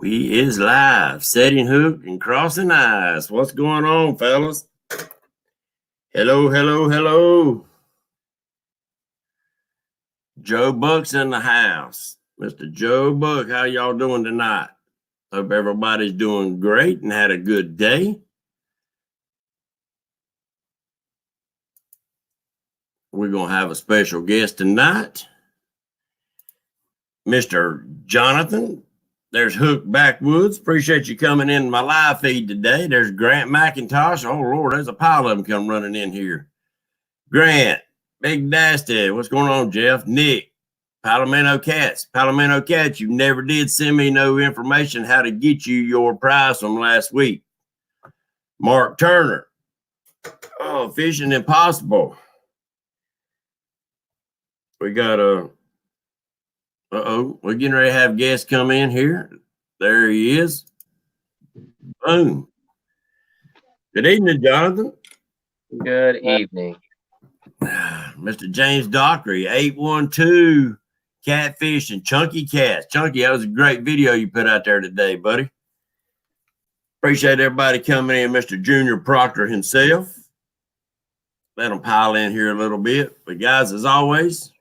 We is live, setting hook and crossing eyes. What's going on, fellas? Hello, hello, hello. Joe Buck's in the house. Mr. Joe Buck, how y'all doing tonight? Hope everybody's doing great and had a good day. We're going to have a special guest tonight. Mr. Jonathon. There's Hook Backwoods. Appreciate you coming in my live feed today. There's Grant McIntosh. Oh, Lord, there's a pile of them come running in here. Grant, Big Dasty. What's going on, Jeff? Nick, Palomino Cats. Palomino Cats, you never did send me no information how to get you your prize from last week. Mark Turner. Oh, Fishing Impossible. We got a... we're getting ready to have guests come in here. There he is. Boom. Good evening, Jonathon. Good evening. Mr. James Dockery, 812 Catfish and Chunky Cats. Chunky, that was a great video you put out there today, buddy. Appreciate everybody coming in. Mr. Junior Proctor himself. Let him pile in here a little bit. But guys, as always,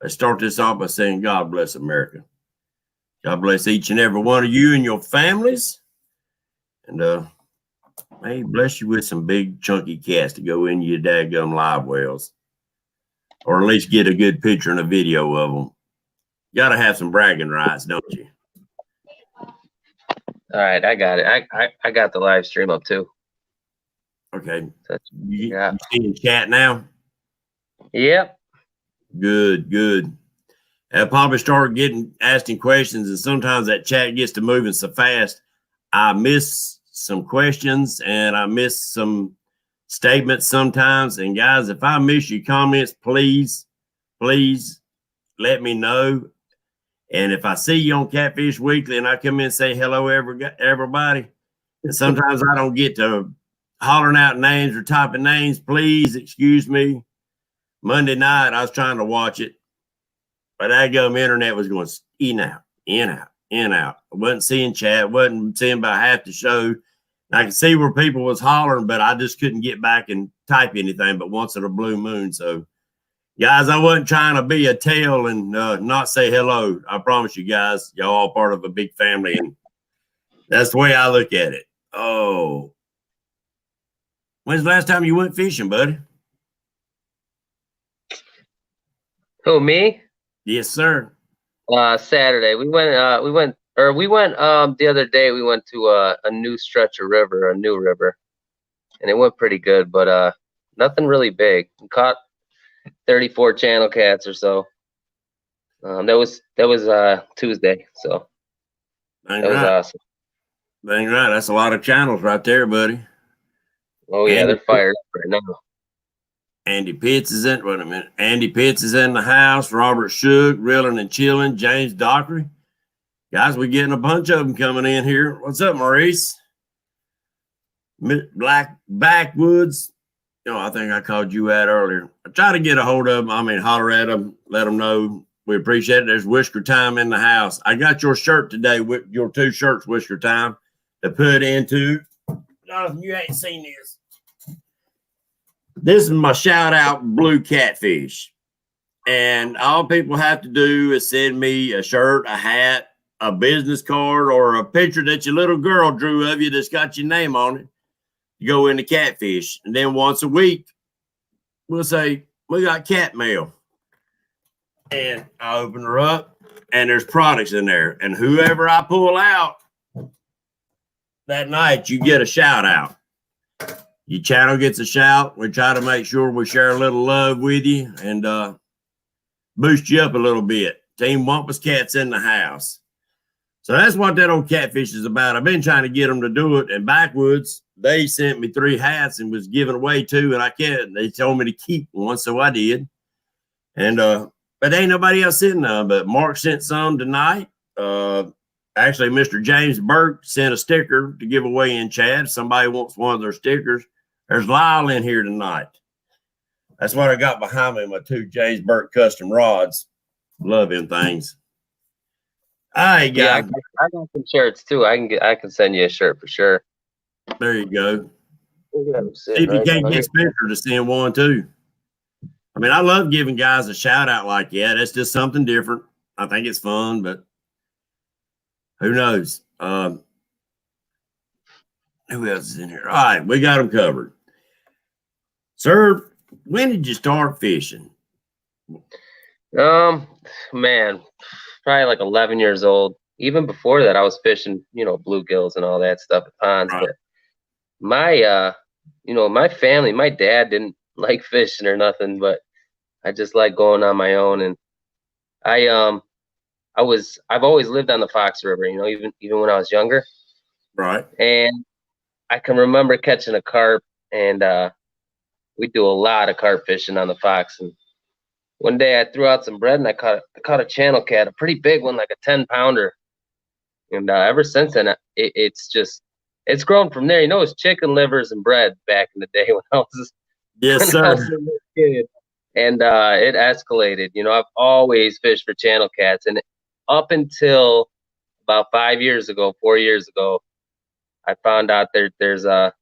let's start this off by saying God bless America. God bless each and every one of you and your families. And may He bless you with some big chunky cats to go in your dadgum live wells. Or at least get a good picture and a video of them. You got to have some bragging rights, don't you? All right, I got it. I got the live stream up too. Okay. Yeah. You seeing chat now? Yep. Good, good. I'll probably start asking questions, and sometimes that chat gets to moving so fast, I miss some questions and I miss some statements sometimes. And guys, if I miss your comments, please let me know. And if I see you on Catfish Weekly and I come in and say hello, everybody, and sometimes I don't get to hollering out names or typing names, please excuse me. Monday night, I was trying to watch it, but that internet was going in, out, in, out, in, out. I wasn't seeing chat, wasn't seeing about half the show. I could see where people was hollering, but I just couldn't get back and type anything but once in a blue moon. So, guys, I wasn't trying to be a tail and not say hello. I promise you guys, y'all all part of a big family, and that's the way I look at it. Oh. When's the last time you went fishing, buddy? Who, me? Yes, sir. Saturday. We went the other day. We went to a new stretch of river, a new river, and it went pretty good, but nothing really big. We caught 34 channel cats or so. That was Tuesday, so Dang that was awesome. Dang right. That's a lot of channels right there, buddy. Oh yeah, they're fired up right now. Andy Pitts is in. Wait a minute. Andy Pitts is in the house. Robert Shook, Reeling and Chilling. James Dockery. Guys, we're getting a bunch of them coming in here. What's up, Maurice? Black Backwoods. I think I called you out earlier. I try to get a hold of them. I mean, holler at them, let them know we appreciate it. There's Whisker Time in the house. I got your shirt today with your 2 shirts, Whisker Time, to put into. Jonathan, you ain't seen this. This is my shout out blue catfish. And all people have to do is send me a shirt, a hat, a business card, or a picture that your little girl drew of you that's got your name on it. You go into Catfish. And then once a week, we'll say, we got cat mail. And I open her up, and there's products in there. And whoever I pull out that night, you get a shout out. Your channel gets a shout. We try to make sure we share a little love with you and boost you up a little bit. Team Wampus Cats in the house. So that's what that old Catfish is about. I've been trying to get them to do it. And Backwoods, they sent me 3 hats and was giving away 2, and I can't. They told me to keep one, so I did. And but ain't nobody else sitting there. But Mark sent some tonight. Actually, Mr. James Burke sent a sticker to give away in chat. If somebody wants one of their stickers. There's Lyle in here tonight. That's what I got behind me, my 2 James Burke custom rods. Love them things. All right, Yeah, guys. I got some shirts too. I can send you a shirt for sure. There you go. Look at him See sitting if you right can't down get here. Spencer to send one too. I mean, I love giving guys a shout out like that. That's just something different. I think it's fun, but who knows? Who else is in here? All right, we got them covered. Sir, when did you start fishing? Man, probably like 11 years old. Even before that, I was fishing, bluegills and all that stuff at ponds. Right. But my, my family, my dad didn't like fishing or nothing, but I just like going on my own. And I, um, I've always lived on the Fox River, even when I was younger. Right. And I can remember catching a carp, and we do a lot of carp fishing on the Fox. And one day I threw out some bread and I caught a channel cat, a pretty big one, like a 10-pounder. And ever since then, it's grown from there. It's chicken livers and bread back in the day when I was Yes, when I was sir. a little kid, and it escalated. I've always fished for channel cats, and up until about 5 years ago, 4 years ago, I found out there's a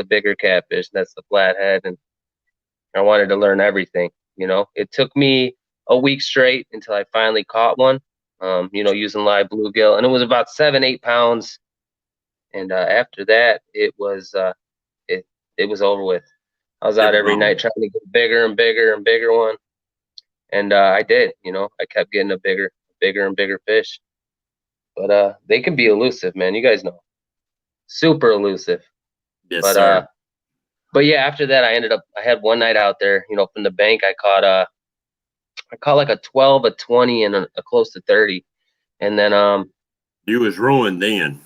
bigger catfish, and that's the flathead, and I wanted to learn everything. It took me a week straight until I finally caught one. Using live bluegill, and it was about 7, 8 pounds. And after that, it it was over with. I was It out was every on. night trying to get bigger and bigger and bigger one, and I did. I kept getting a bigger and bigger fish. But they can be elusive, man. You guys know, super elusive. Yes, But sir. yeah, after that, I had one night out there. From the bank, I caught like a 12, a 20, and a close to 30. And then You was ruined then.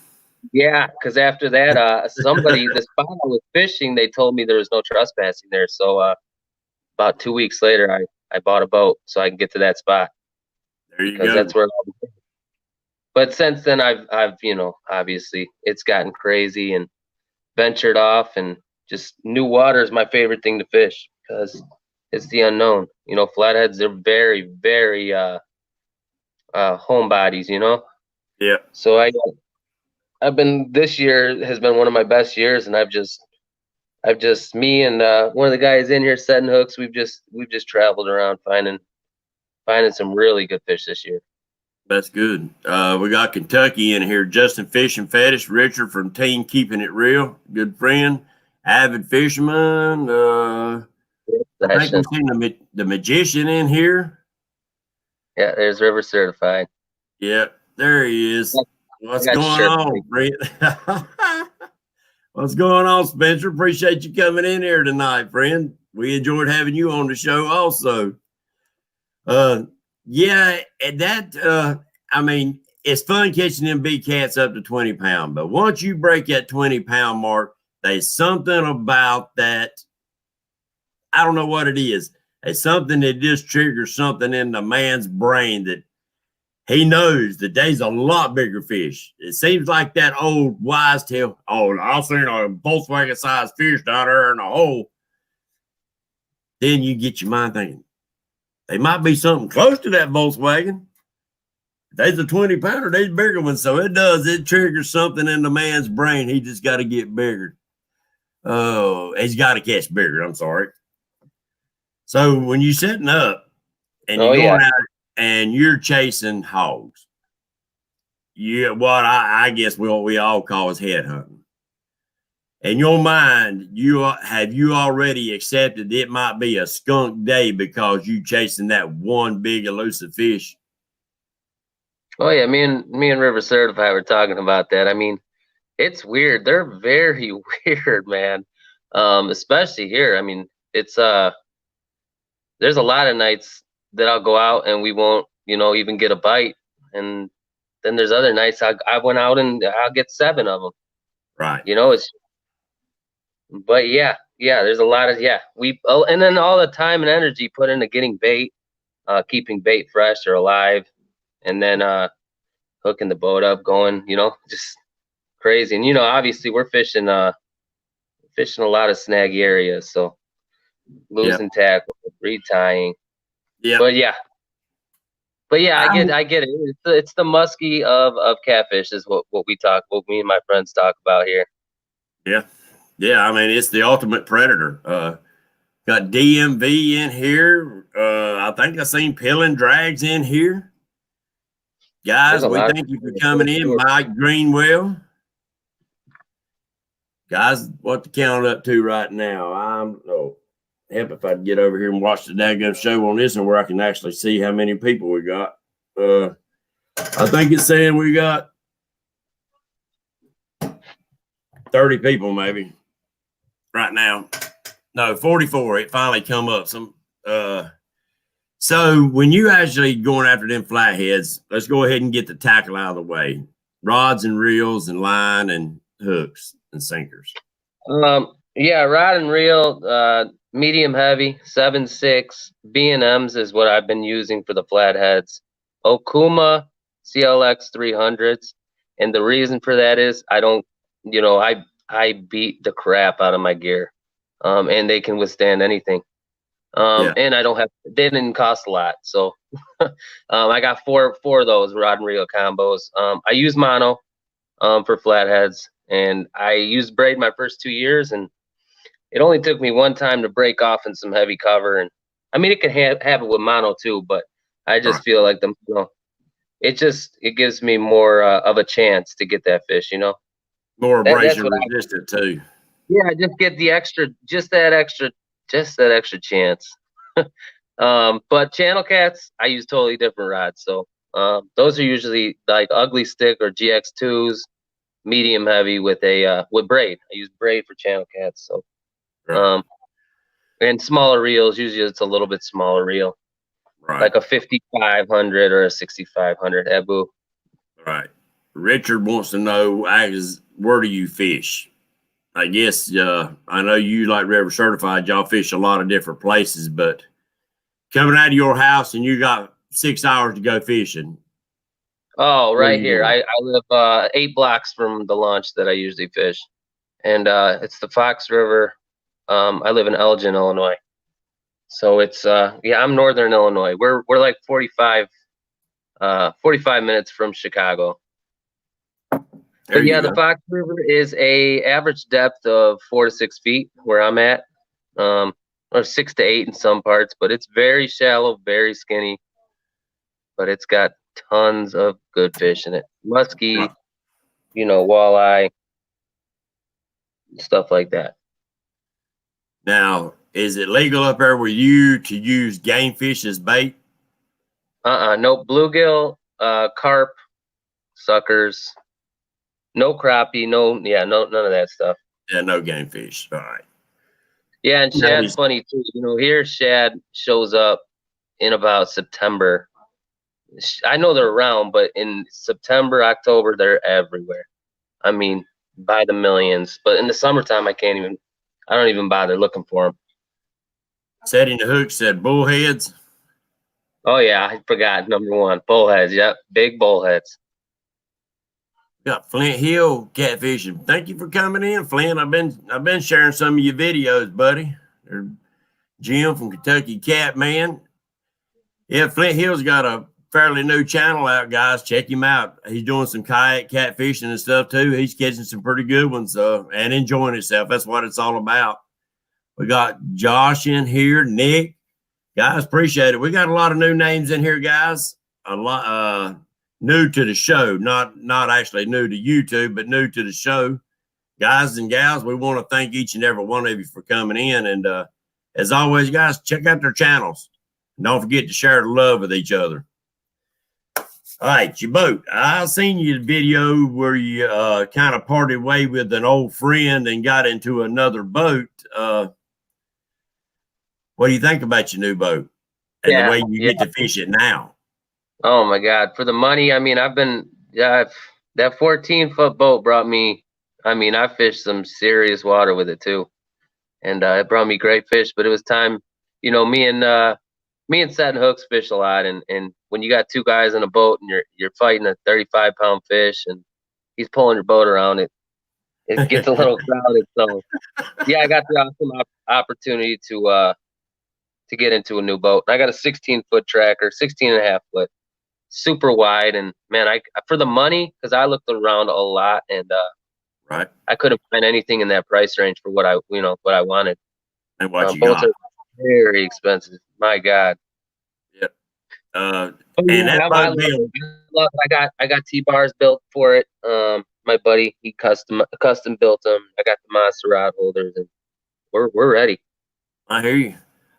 yeah, because after that, the spot I was fishing, they told me there was no trespassing there. So about 2 weeks later, I bought a boat so I can get to that spot There you because go. that's where. But since then, I've obviously it's gotten crazy and ventured off, and just new water is my favorite thing to fish because it's the unknown. Flatheads are very, very homebodies. Yeah. So I've been this year has been one of my best years, and I've just me and one of the guys in here setting hooks. We've just traveled around finding some really good fish this year. That's good. We got Kentucky in here. Justin Fish and Fetish, Richard from Team Keeping It Real, good friend, avid fisherman. I think we've Session. seen the magician in here. Yeah, there's River Certified. Yep, there he is. I What's got going shirt. on, Brent? What's going on, Spencer? Appreciate you coming in here tonight, friend. We enjoyed having you on the show also. Uh, yeah, and that I mean, it's fun catching them big cats up to 20 pounds, but once you break that 20-pound mark, there's something about that. I don't know what it is. It's something that just triggers something in the man's brain that he knows that there's a lot bigger fish. It seems like that old wise tale. Oh, I've seen a Volkswagen sized fish down there in a hole. Then you get your mind thinking, they might be something close to that Volkswagen. There's a 20-pounder, there's bigger ones. So it triggers something in the man's brain. He just got to get bigger. Oh, he's got to catch bigger. I'm sorry. So when you're setting up and Oh you're yeah. going out and you're chasing hogs, what I guess what we all call is head hunting. In your mind, you already accepted it might be a skunk day because you chasing that one big elusive fish? Oh yeah. Me and River Certified were talking about that. I mean, it's weird. They're very weird, man. Especially here. I mean, it's there's a lot of nights that I'll go out and we won't, even get a bite, and then there's other nights I went out and I'll get 7 of them. Right. It's but yeah, there's a lot of and then all the time and energy put into getting bait, keeping bait fresh or alive, and then hooking the boat up, going, just crazy. And obviously we're fishing a lot of snaggy areas, so Yep. losing tackle, retying. Yep. But yeah, But yeah, I get it. It's the musky of catfish is what me and my friends talk about here. Yeah. Yeah. I mean, it's the ultimate predator. Got DMV in here. I think I seen Pill Drags in here. Guys, we thank you for coming in. Mike Greenwell. Guys, what to count up to right now? Help if I can get over here and watch the daggone show on this one where I can actually see how many people we got. I think it's saying we got 30 people maybe right now. No, 44. It finally come up. So when you actually going after them flatheads, let's go ahead and get the tackle out of the way. Rods and reels and line and hooks and sinkers. Yeah, rod and reel, medium heavy, 7.6. B&Ms is what I've been using for the flatheads. Okuma CLX 300s. And the reason for that is I beat the crap out of my gear. And they can withstand anything. And they didn't cost a lot. So I got four of those rod and reel combos. I use mono for flatheads, and I used braid my first 2 years, and it only took me one time to break off in some heavy cover. And I mean, it can have it with mono too, but I just feel like it gives me more of a chance to get that fish, More abrasion resistant too. Yeah, just get that extra chance. But channel cats, I use totally different rods. So those are usually like ugly stick or GX2s, medium heavy with braid. I use braid for channel cats. So and smaller reels, usually it's a little bit smaller reel. Right. Like a 5500 or a 6500 Ebu. Right. Richard wants to know, where do you fish? I guess I know you like River Certified. Y'all fish a lot of different places, but coming out of your house and you got 6 hours to go fishing. Oh, right here. I live 8 blocks from the launch that I usually fish, and it's the Fox River. I live in Elgin, Illinois. So it's I'm northern Illinois. We're like 45 minutes from Chicago. But yeah, the Fox River is a average depth of 4 to 6 feet where I'm at, or 6 to 8 in some parts. But it's very shallow, very skinny. But it's got tons of good fish in it, muskie, walleye, stuff like that. Now, is it legal up there with you to use game fish as bait? No bluegill, carp, suckers. No crappie, none of that stuff. Yeah, no game fish. All right. Yeah, and shad's funny too. Here shad shows up in about September. I know they're around, but in September, October, they're everywhere. I mean, by the millions. But in the summertime, I don't even bother looking for them. Setting the hook said bullheads. Oh yeah, I forgot number 1, bullheads. Yep, big bullheads. Got Flint Hill catfishing. Thank you for coming in, Flint. I've been sharing some of your videos, buddy. They're Jim from Kentucky Catman. Yeah, Flint Hill's got a fairly new channel out, guys. Check him out. He's doing some kayak catfishing and stuff too. He's catching some pretty good ones and enjoying himself. That's what it's all about. We got Josh in here, Nick. Guys, appreciate it. We got a lot of new names in here, guys. A lot new to the show, not actually new to YouTube, but new to the show. Guys and gals, we want to thank each and every one of you for coming in. And as always, guys, check out their channels. And don't forget to share the love with each other. All right, your boat. I seen your video where you kind of parted way with an old friend and got into another boat. What do you think about your new boat and the way you get to fish it now? Oh my God. For the money, I mean, that 14-foot boat brought me, I fished some serious water with it too. And it brought me great fish, but it was time, me and setting hooks fish a lot. And when you got 2 guys in a boat and you're fighting a 35-pound fish and he's pulling your boat around, it gets a little crowded. So yeah, I got the awesome opportunity to get into a new boat. I got a 16-foot tracker, 16 and a half foot. super wide, and man, I for the money, because I looked around a lot, and Right. I couldn't find anything in that price range for what I wanted. And what you Boats got. are very expensive. My God. Yep. But And yeah, that I boat love being, it. I got T-bars built for it. My buddy, he custom built them. I got the monster rod holders, and we're ready. I hear you.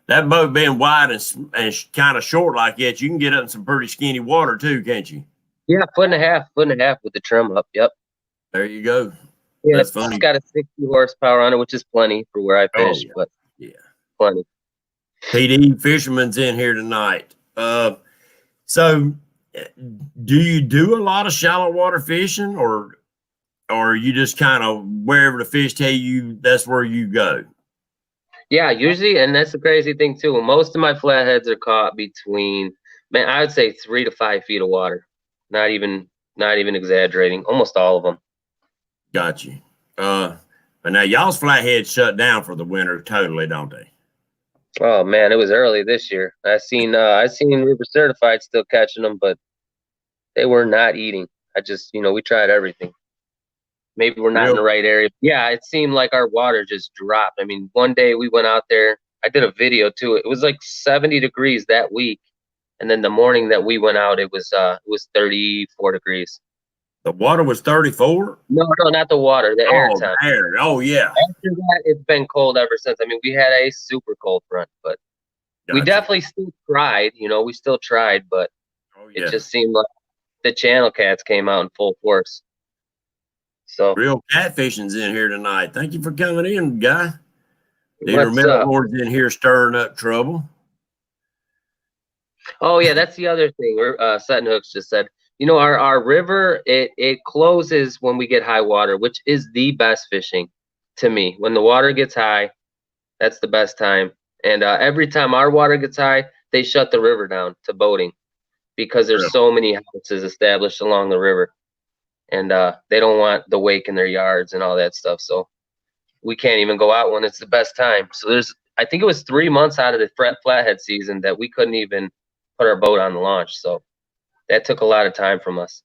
That boat being wide and kind of short like that, you can get up in some pretty skinny water too, can't you? Yeah, foot and a half with the trim up. Yep. There you go. Yeah, That's it's funny. got a 60 horsepower on it, which is plenty for where I Oh fish, yeah. but Yeah. plenty. PD Fisherman's in here tonight. So do you do a lot of shallow water fishing, or you just kind of wherever the fish tell you that's where you go? Yeah, usually, and that's the crazy thing too. Most of my flatheads are caught between, man, I would say 3 to 5 feet of water. Not even exaggerating. Almost all of them. Got you. But now y'all's flatheads shut down for the winter totally, don't they? Oh man, it was early this year. I seen River Certified still catching them, but they were not eating. I just, we tried everything. Maybe we're not in the Real. right area. Yeah, it seemed like our water just dropped. I mean, one day we went out there. I did a video too. It was like 70 degrees that week, and then the morning that we went out, it was 34 degrees. The water was 34. No, not the water, the air Oh, temp. the air. Oh yeah. After that, it's been cold ever since. I mean, we had a super cold front, but we Gotcha. definitely still tried. We still tried, but Oh it yeah. just seemed like the channel cats came out in full force. So Real Catfishing's in here tonight. Thank you for coming in, guy. Dealer what's up? Melhorn's in here stirring up trouble. Oh yeah, that's the other thing. We're Sutton Hooks just said, our river it closes when we get high water, which is the best fishing to me. When the water gets high, that's the best time. And every time our water gets high, they shut the river down to boating because there's Really? so many houses established along the river, and they don't want the wake in their yards and all that stuff. So we can't even go out when it's the best time. So I think it was 3 months out of the flathead season that we couldn't even put our boat on the launch. So that took a lot of time from us.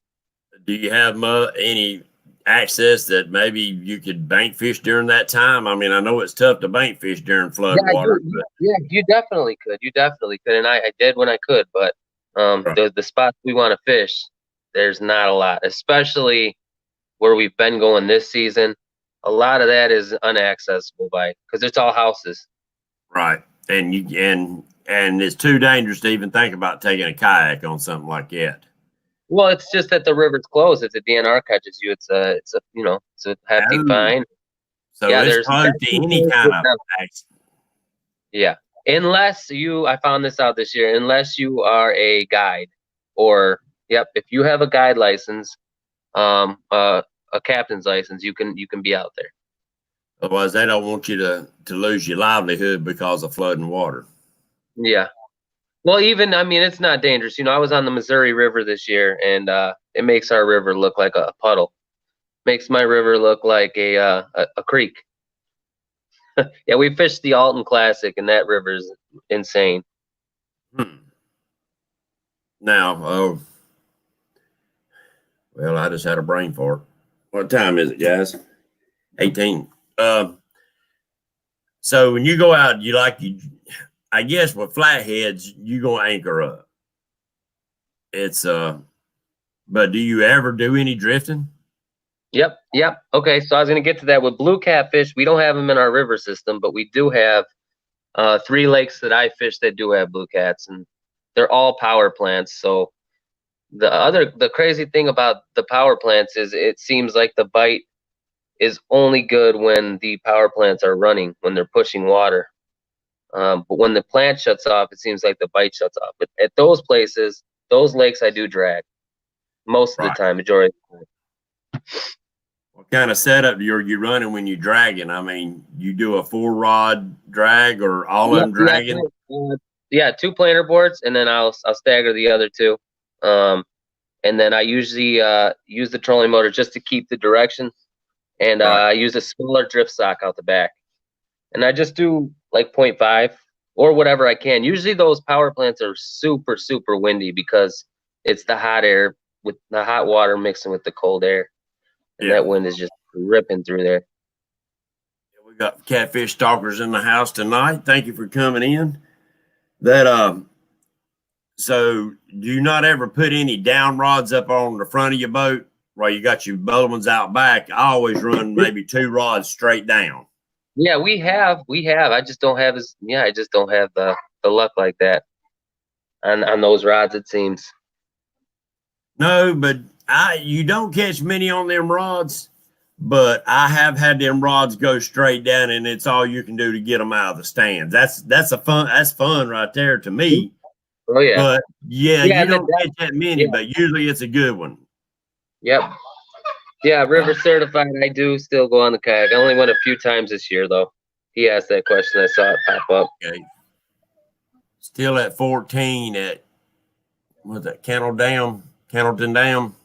Do you have any access that maybe you could bank fish during that time? I mean, I know it's tough to bank fish during flood water. You definitely could. You definitely could, and I did when I could. But Right. the spots we want to fish, there's not a lot, especially where we've been going this season. A lot of that is unaccessible because it's all houses. Right. And and it's too dangerous to even think about taking a kayak on something like that. Well, it's just that the river's closed. If the DNR catches you, it's a hefty Oh, fine. so Yeah, it's there's closed to any kind of accident. yeah. Unless I found this out this year, unless you are a guide or, yep, if you have a guide license, a captain's license, you can be out there. Otherwise, they don't want you to lose your livelihood because of flooding water. Yeah. Well, I mean, it's not dangerous. I was on the Missouri River this year, and it makes our river look like a puddle. Makes my river look like a creek. Yeah, we fished the Alton Classic, and that river's insane. Now, well, I just had a brain fart. What time is it, guys? 18. So when you go out, I guess with flatheads, you gonna anchor up. It's but do you ever do any drifting? Yep. Okay, so I was gonna get to that with blue catfish. We don't have them in our river system, but we do have 3 lakes that I fish that do have blue cats, and they're all power plants. So the crazy thing about the power plants is it seems like the bite is only good when the power plants are running, when they're pushing water. But when the plant shuts off, it seems like the bite shuts off. But at those places, those lakes, I do drag most of the Right. time, majority of the time. What kind of setup you running when you dragging? I mean, you do a 4-rod drag or all of them dragging? Yeah, 2 planer boards, and then I'll stagger the other 2. And then I usually use the trolling motor just to keep the direction, and Right. I use a smaller drift sock out the back, and I just do like 0.5 or whatever I can. Usually those power plants are super windy because it's the hot air with the hot water mixing with the cold air, and Yeah. that wind is just ripping through there. We got catfish stalkers in the house tonight. Thank you for coming in. That so do you not ever put any down rods up on the front of your boat while you got your other ones out back? I always run maybe 2 rods straight down. Yeah, we have. I just don't have I just don't have the luck like that on those rods, it seems. No, but you don't catch many on them rods, but I have had them rods go straight down, and it's all you can do to get them out of the stands. That's fun right there to me. Oh yeah. But yeah, you don't catch that many, yeah. but usually it's a good one. Yep. Yeah, river certified. I do still go on the kayak. I only went a few times this year though. He asked that question. I saw it pop up. Okay. Still at 14 at what's that? Cannleton Dam.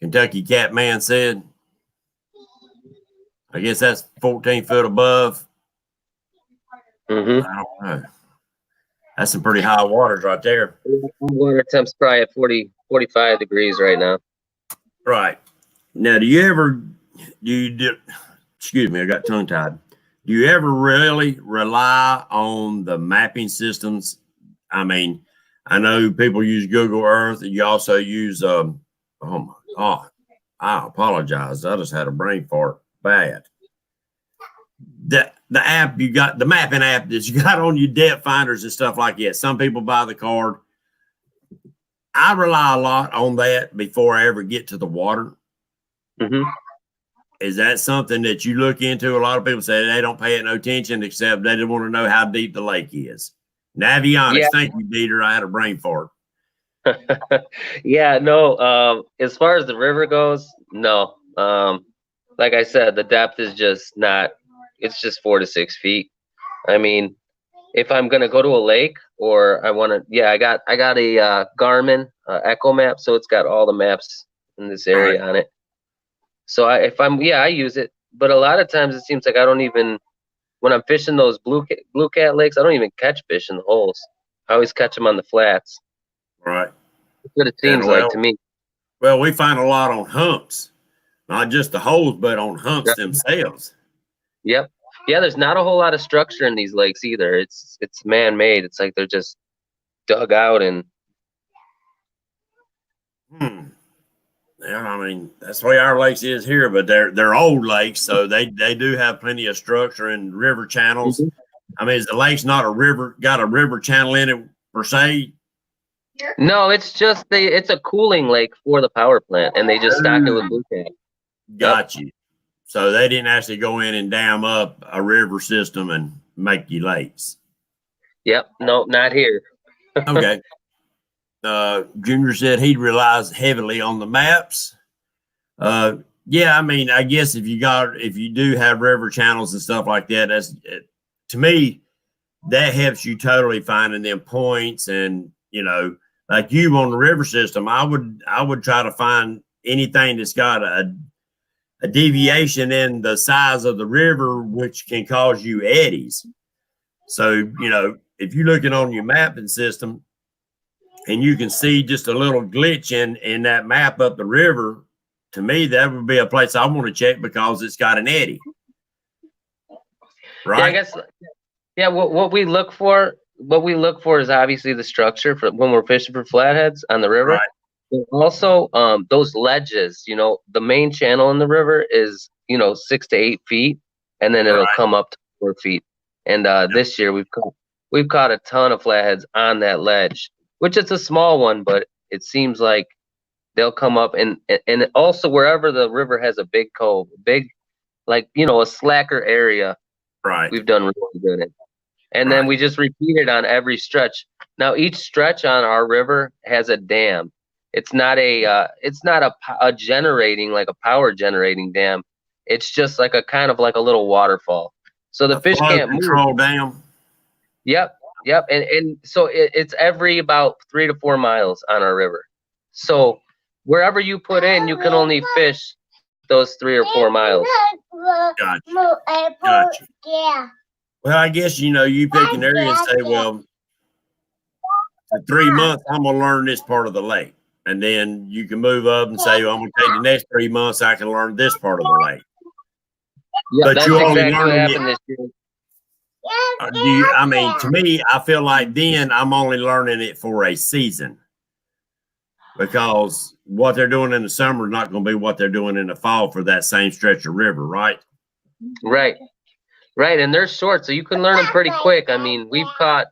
Kentucky Catman said. I guess that's 14 foot above. Mm-hmm. I don't know. That's some pretty high waters right there. Water temp's probably at 45 degrees right now. Right. Now, excuse me, I got tongue tied. Do you ever really rely on the mapping systems? I mean, I know people use Google Earth. You also use, oh my God, I apologize. I just had a brain fart bad. The app you got, the mapping app that you got on your depth finders and stuff like that. Some people buy the card. I rely a lot on that before I ever get to the water. Mm-hmm. Is that something that you look into? A lot of people say they don't pay it no attention, except they just want to know how deep the lake is. Now, to be honest, yeah. Thank you, Dieter. I had a brain fart. Yeah, no. As far as the river goes, no. Like I said, the depth is just not. It's just 4 to 6 feet. I mean, if I'm gonna go to a lake or I want to, yeah, I got a Garmin Echo map, so it's got all the maps in this area on it. So I use it, but a lot of times it seems like I don't even, when I'm fishing those blue cat lakes, I don't even catch fish in the holes. I always catch them on the flats. Right. That's what it seems like to me. Well, we find a lot on humps, not just the holes, but on humps themselves. Yep. Yeah, there's not a whole lot of structure in these lakes either. It's man-made. It's like they're just dug out and. Yeah, I mean, that's the way our lakes is here, but they're old lakes, so they do have plenty of structure and river channels. Mm-hmm. I mean, is the lake's not got a river channel in it per se? No, it's just it's a cooling lake for the power plant, and they just stock it with blue cat. Got you. So they didn't actually go in and dam up a river system and make you lakes. Yep. No, not here. Okay. Junior said he relies heavily on the maps. Yeah, I mean, I guess if you do have river channels and stuff like that, to me, that helps you totally finding them points. And, like you on the river system, I would try to find anything that's got a deviation in the size of the river, which can cause you eddies. So, if you're looking on your mapping system, and you can see just a little glitch in that map up the river, to me, that would be a place I want to check because it's got an eddy. Right? Yeah, I guess. Yeah, what we look for is obviously the structure for when we're fishing for flatheads on the river. Right. But also, those ledges. The main channel in the river is 6 to 8 feet, and then it'll come up to 4 feet. And this year we've caught a ton of flatheads on that ledge. Which it's a small one, but it seems like they'll come up and also wherever the river has a big cove, a slacker area. Right. We've done really good in. And then we just repeat it on every stretch. Now each stretch on our river has a dam. It's not a generating, like a power generating dam. It's just like a kind of like a little waterfall. So the fish can't move. Control dam. Yep. And so it's every about 3 to 4 miles on our river. So wherever you put in, you can only fish those 3 or 4 miles. Gotcha. Yeah. Well, I guess, you pick an area and say, well, for 3 months, I'm gonna learn this part of the lake. And then you can move up and say, well, I'm gonna take the next 3 months, I can learn this part of the lake. Yeah, But that's you only exactly what learn happened it. this year. I mean, to me, I feel like then I'm only learning it for a season, because what they're doing in the summer is not going to be what they're doing in the fall for that same stretch of river, right? Right. Right, and they're short, so you can learn them pretty quick. I mean, we've caught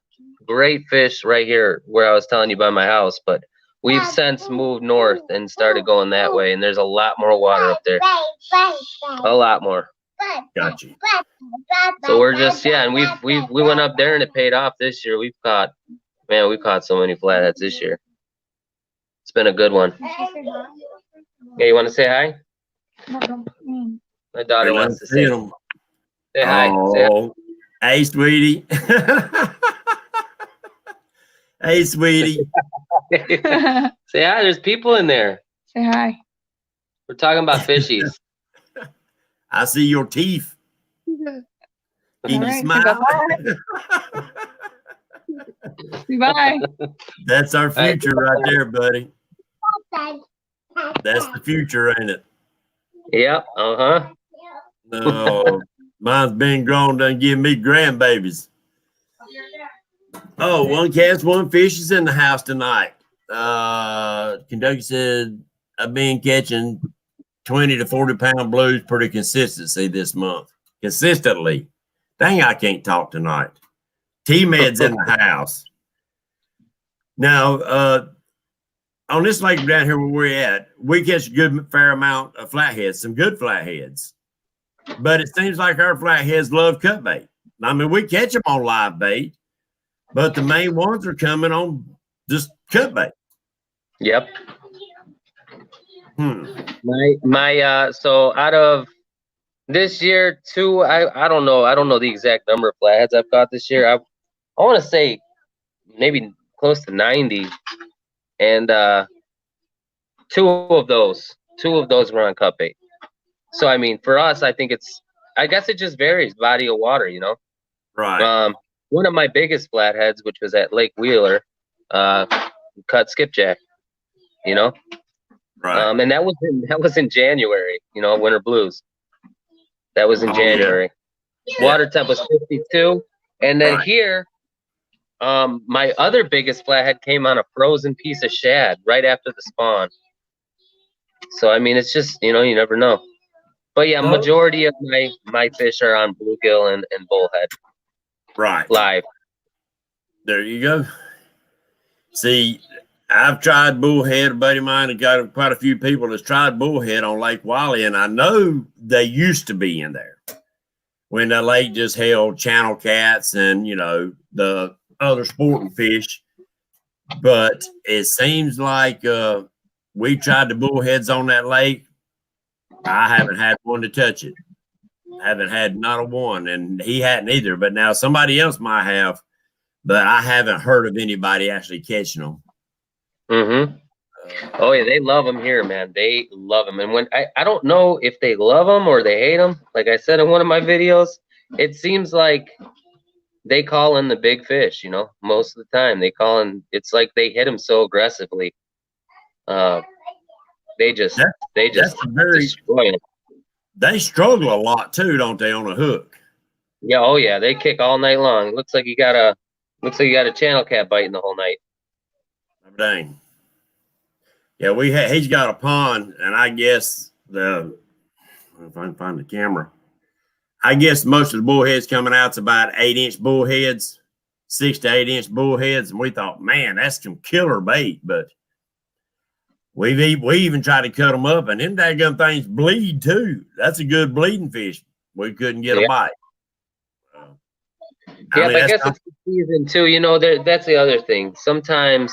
great fish right here where I was telling you by my house, but we've since moved north and started going that way, and there's a lot more water up there. A lot more. Gotcha. So we're just, yeah, and we went up there and it paid off this year. We caught so many flatheads this year. It's been a good one. Yeah, you want to say hi? My daughter wants to say. Say hi. Oh, hey, sweetie. Hey, sweetie. Say hi. There's people in there. Say hi. We're talking about fishies. I see your teeth. Can you smile? Bye. That's our future right there, buddy. That's the future, ain't it? Yep. Uh-huh. No. Mine's been grown, done give me grandbabies. Oh, one catch, one fish is in the house tonight. Kentucky said, I've been catching 20 to 40 pound blues pretty consistency this month. Consistently. Dang, I can't talk tonight. T-Med's in the house. Now, on this lake down here where we're at, we catch a good fair amount of flatheads, some good flatheads. But it seems like our flatheads love cut bait. I mean, we catch them on live bait, but the main ones are coming on just cut bait. Yep. So out of this year, I don't know the exact number of flatheads I've caught this year. I want to say maybe close to 90, and two of those were on cut bait. So I mean, for us, I guess it just varies, body of water, you know. Right. One of my biggest flatheads, which was at Lake Wheeler, cut skipjack, you know. Right. And that was in January, you know, winter blues. That was in January. Yeah. Water temp was 52, and then here, my other biggest flathead came on a frozen piece of shad right after the spawn. So I mean, it's just, you know, you never know. But yeah, majority of my fish are on bluegill and bullhead. Right. Live. There you go. See, I've tried bullhead. A buddy of mine and got quite a few people that's tried bullhead on Lake Wiley, and I know they used to be in there when the lake just held channel cats and, you know, the other sporting fish. But it seems like we tried the bullheads on that lake. I haven't had one to touch it. I haven't had not a one, and he hadn't either. But now somebody else might have, but I haven't heard of anybody actually catching them. Mm-hmm. Oh yeah, they love them here, man. They love them, and when I don't know if they love them or they hate them. Like I said in one of my videos, it seems like they call in the big fish. You know, most of the time they call in. It's like they hit them so aggressively. They just destroy them. They struggle a lot too, don't they, on a hook? Yeah, oh yeah, they kick all night long. It looks like you got a channel cat biting the whole night. Dang. Yeah, he's got a pond, and I guess if I can find the camera, I guess most of the bullheads coming out's about 8-inch bullheads, 6 to 8-inch bullheads, and we thought, man, that's some killer bait, but we even tried to cut them up, and them daggum things bleed too. That's a good bleeding fish. We couldn't get a bite. Yeah, but I guess it's the season too. You know, that's the other thing. Sometimes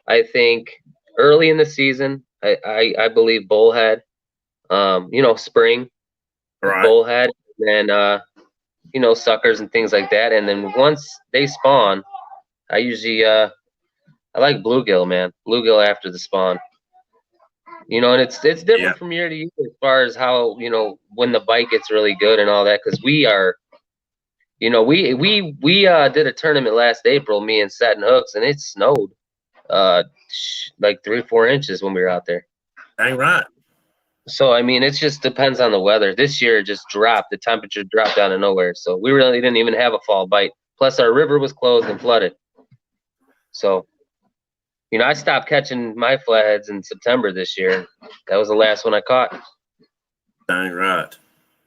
I think early in the season, I believe bullhead, you know, spring, right. Bullhead, and then you know, suckers and things like that. And then once they spawn, I usually I like bluegill, man. Bluegill after the spawn. You know, and it's different from year to year as far as how, you know, when the bite gets really good and all that, because we are, you know, we did a tournament last April, me and Setting Hooks, and it snowed. like 3 or 4 inches when we were out there. Dang right. So I mean, it just depends on the weather. This year it just dropped. The temperature dropped out of nowhere. So we really didn't even have a fall bite. Plus our river was closed and flooded. So, you know, I stopped catching my flatheads in September this year. That was the last one I caught. Dang right.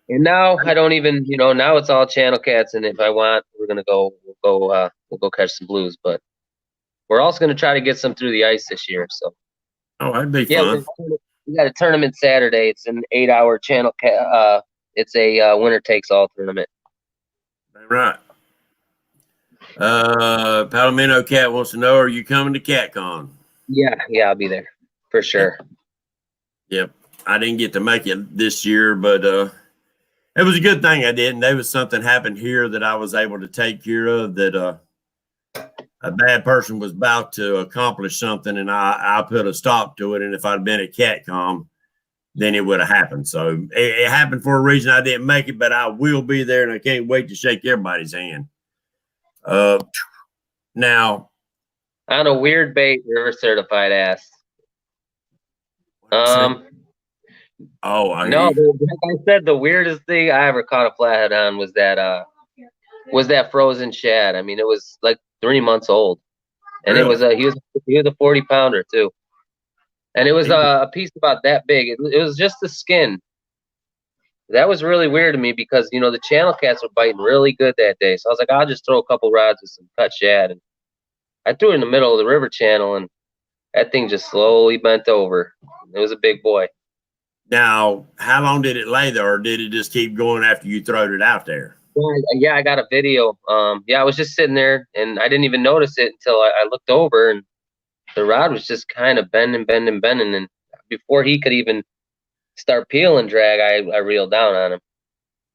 And now I don't even, you know, now it's all channel cats. And if I want, we'll go catch some blues. But we're also gonna try to get some through the ice this year. So Oh, that'd be yeah, fun. we got a tournament Saturday. It's an 8-hour channel cat. It's a winner takes all tournament. Dang right. Palomino Cat wants to know, are you coming to CatCon? Yeah, I'll be there for sure. Yep. I didn't get to make it this year, but it was a good thing I didn't. There was something happened here that I was able to take care of that a bad person was about to accomplish something, and I put a stop to it. And if I'd been at CatCom, then it would have happened. So it happened for a reason. I didn't make it, but I will be there, and I can't wait to shake everybody's hand. Now, On a weird bait, river certified ass. Oh, I No, hear you. like I said, the weirdest thing I ever caught a flathead on was that frozen shad. I mean, it was like 3 months old, and Really? he was a 40-pounder too, and it was a piece about that big. It was just the skin. That was really weird to me because, you know, the channel cats were biting really good that day. So I was like, I'll just throw a couple rods with some cut shad, and I threw it in the middle of the river channel, and that thing just slowly bent over. It was a big boy. Now, how long did it lay there, or did it just keep going after you throwed it out there? Yeah, I got a video. I was just sitting there, and I didn't even notice it until I looked over, and the rod was just kind of bending. And before he could even start peeling drag, I reeled down on him.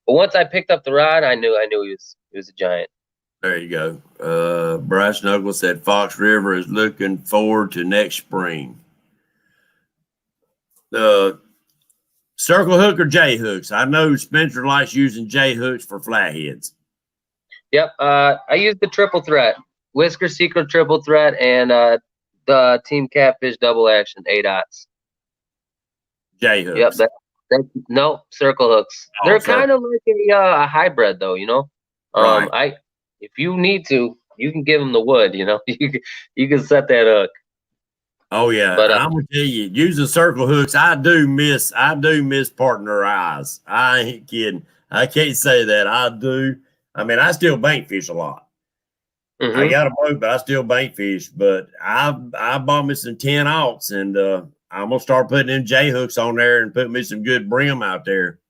But once I picked up the rod, I knew he was a giant. There you go. Bryce Knuckles said Fox River is looking forward to next spring. Circle hook or J hooks? I know Spencer likes using J hooks for flatheads. Yep. I used the triple threat, Whisker Secret triple threat, and the Team Catfish double action 8-aughts. J hooks. Yep. No, circle hooks. Oh, They're kind of like a hybrid, though. You know. Right. If you need to, you can give them the wood. You know, you can set that hook. Oh yeah, But I'm gonna tell you, using circle hooks, I do miss partner eyes. I ain't kidding. I can't say that. I do. I mean, I still bank fish a lot. Mm-hmm. I got a boat, but I still bank fish. But I bought me some 10-aughts, and I'm gonna start putting them J hooks on there and put me some good brim out there.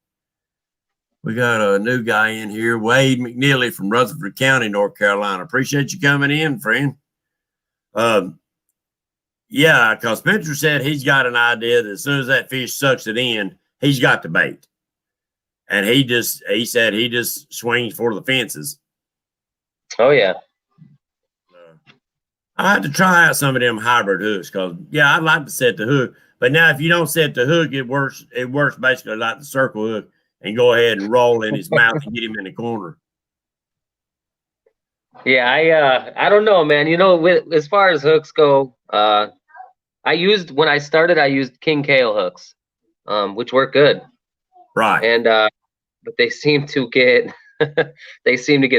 We got a new guy in here, Wade McNeely from Rutherford County, North Carolina. Appreciate you coming in, friend. Yeah, because Spencer said he's got an idea that as soon as that fish sucks it in, he's got the bait. And he said he just swings for the fences. Oh, yeah. I had to try out some of them hybrid hooks because, yeah, I'd like to set the hook. But now if you don't set the hook, it works basically like the circle hook and go ahead and roll in his mouth and get him in the corner. Yeah, I don't know, man. You know, as far as hooks go, when I started, I used King Kale hooks, which work good. Right. And but they seem to get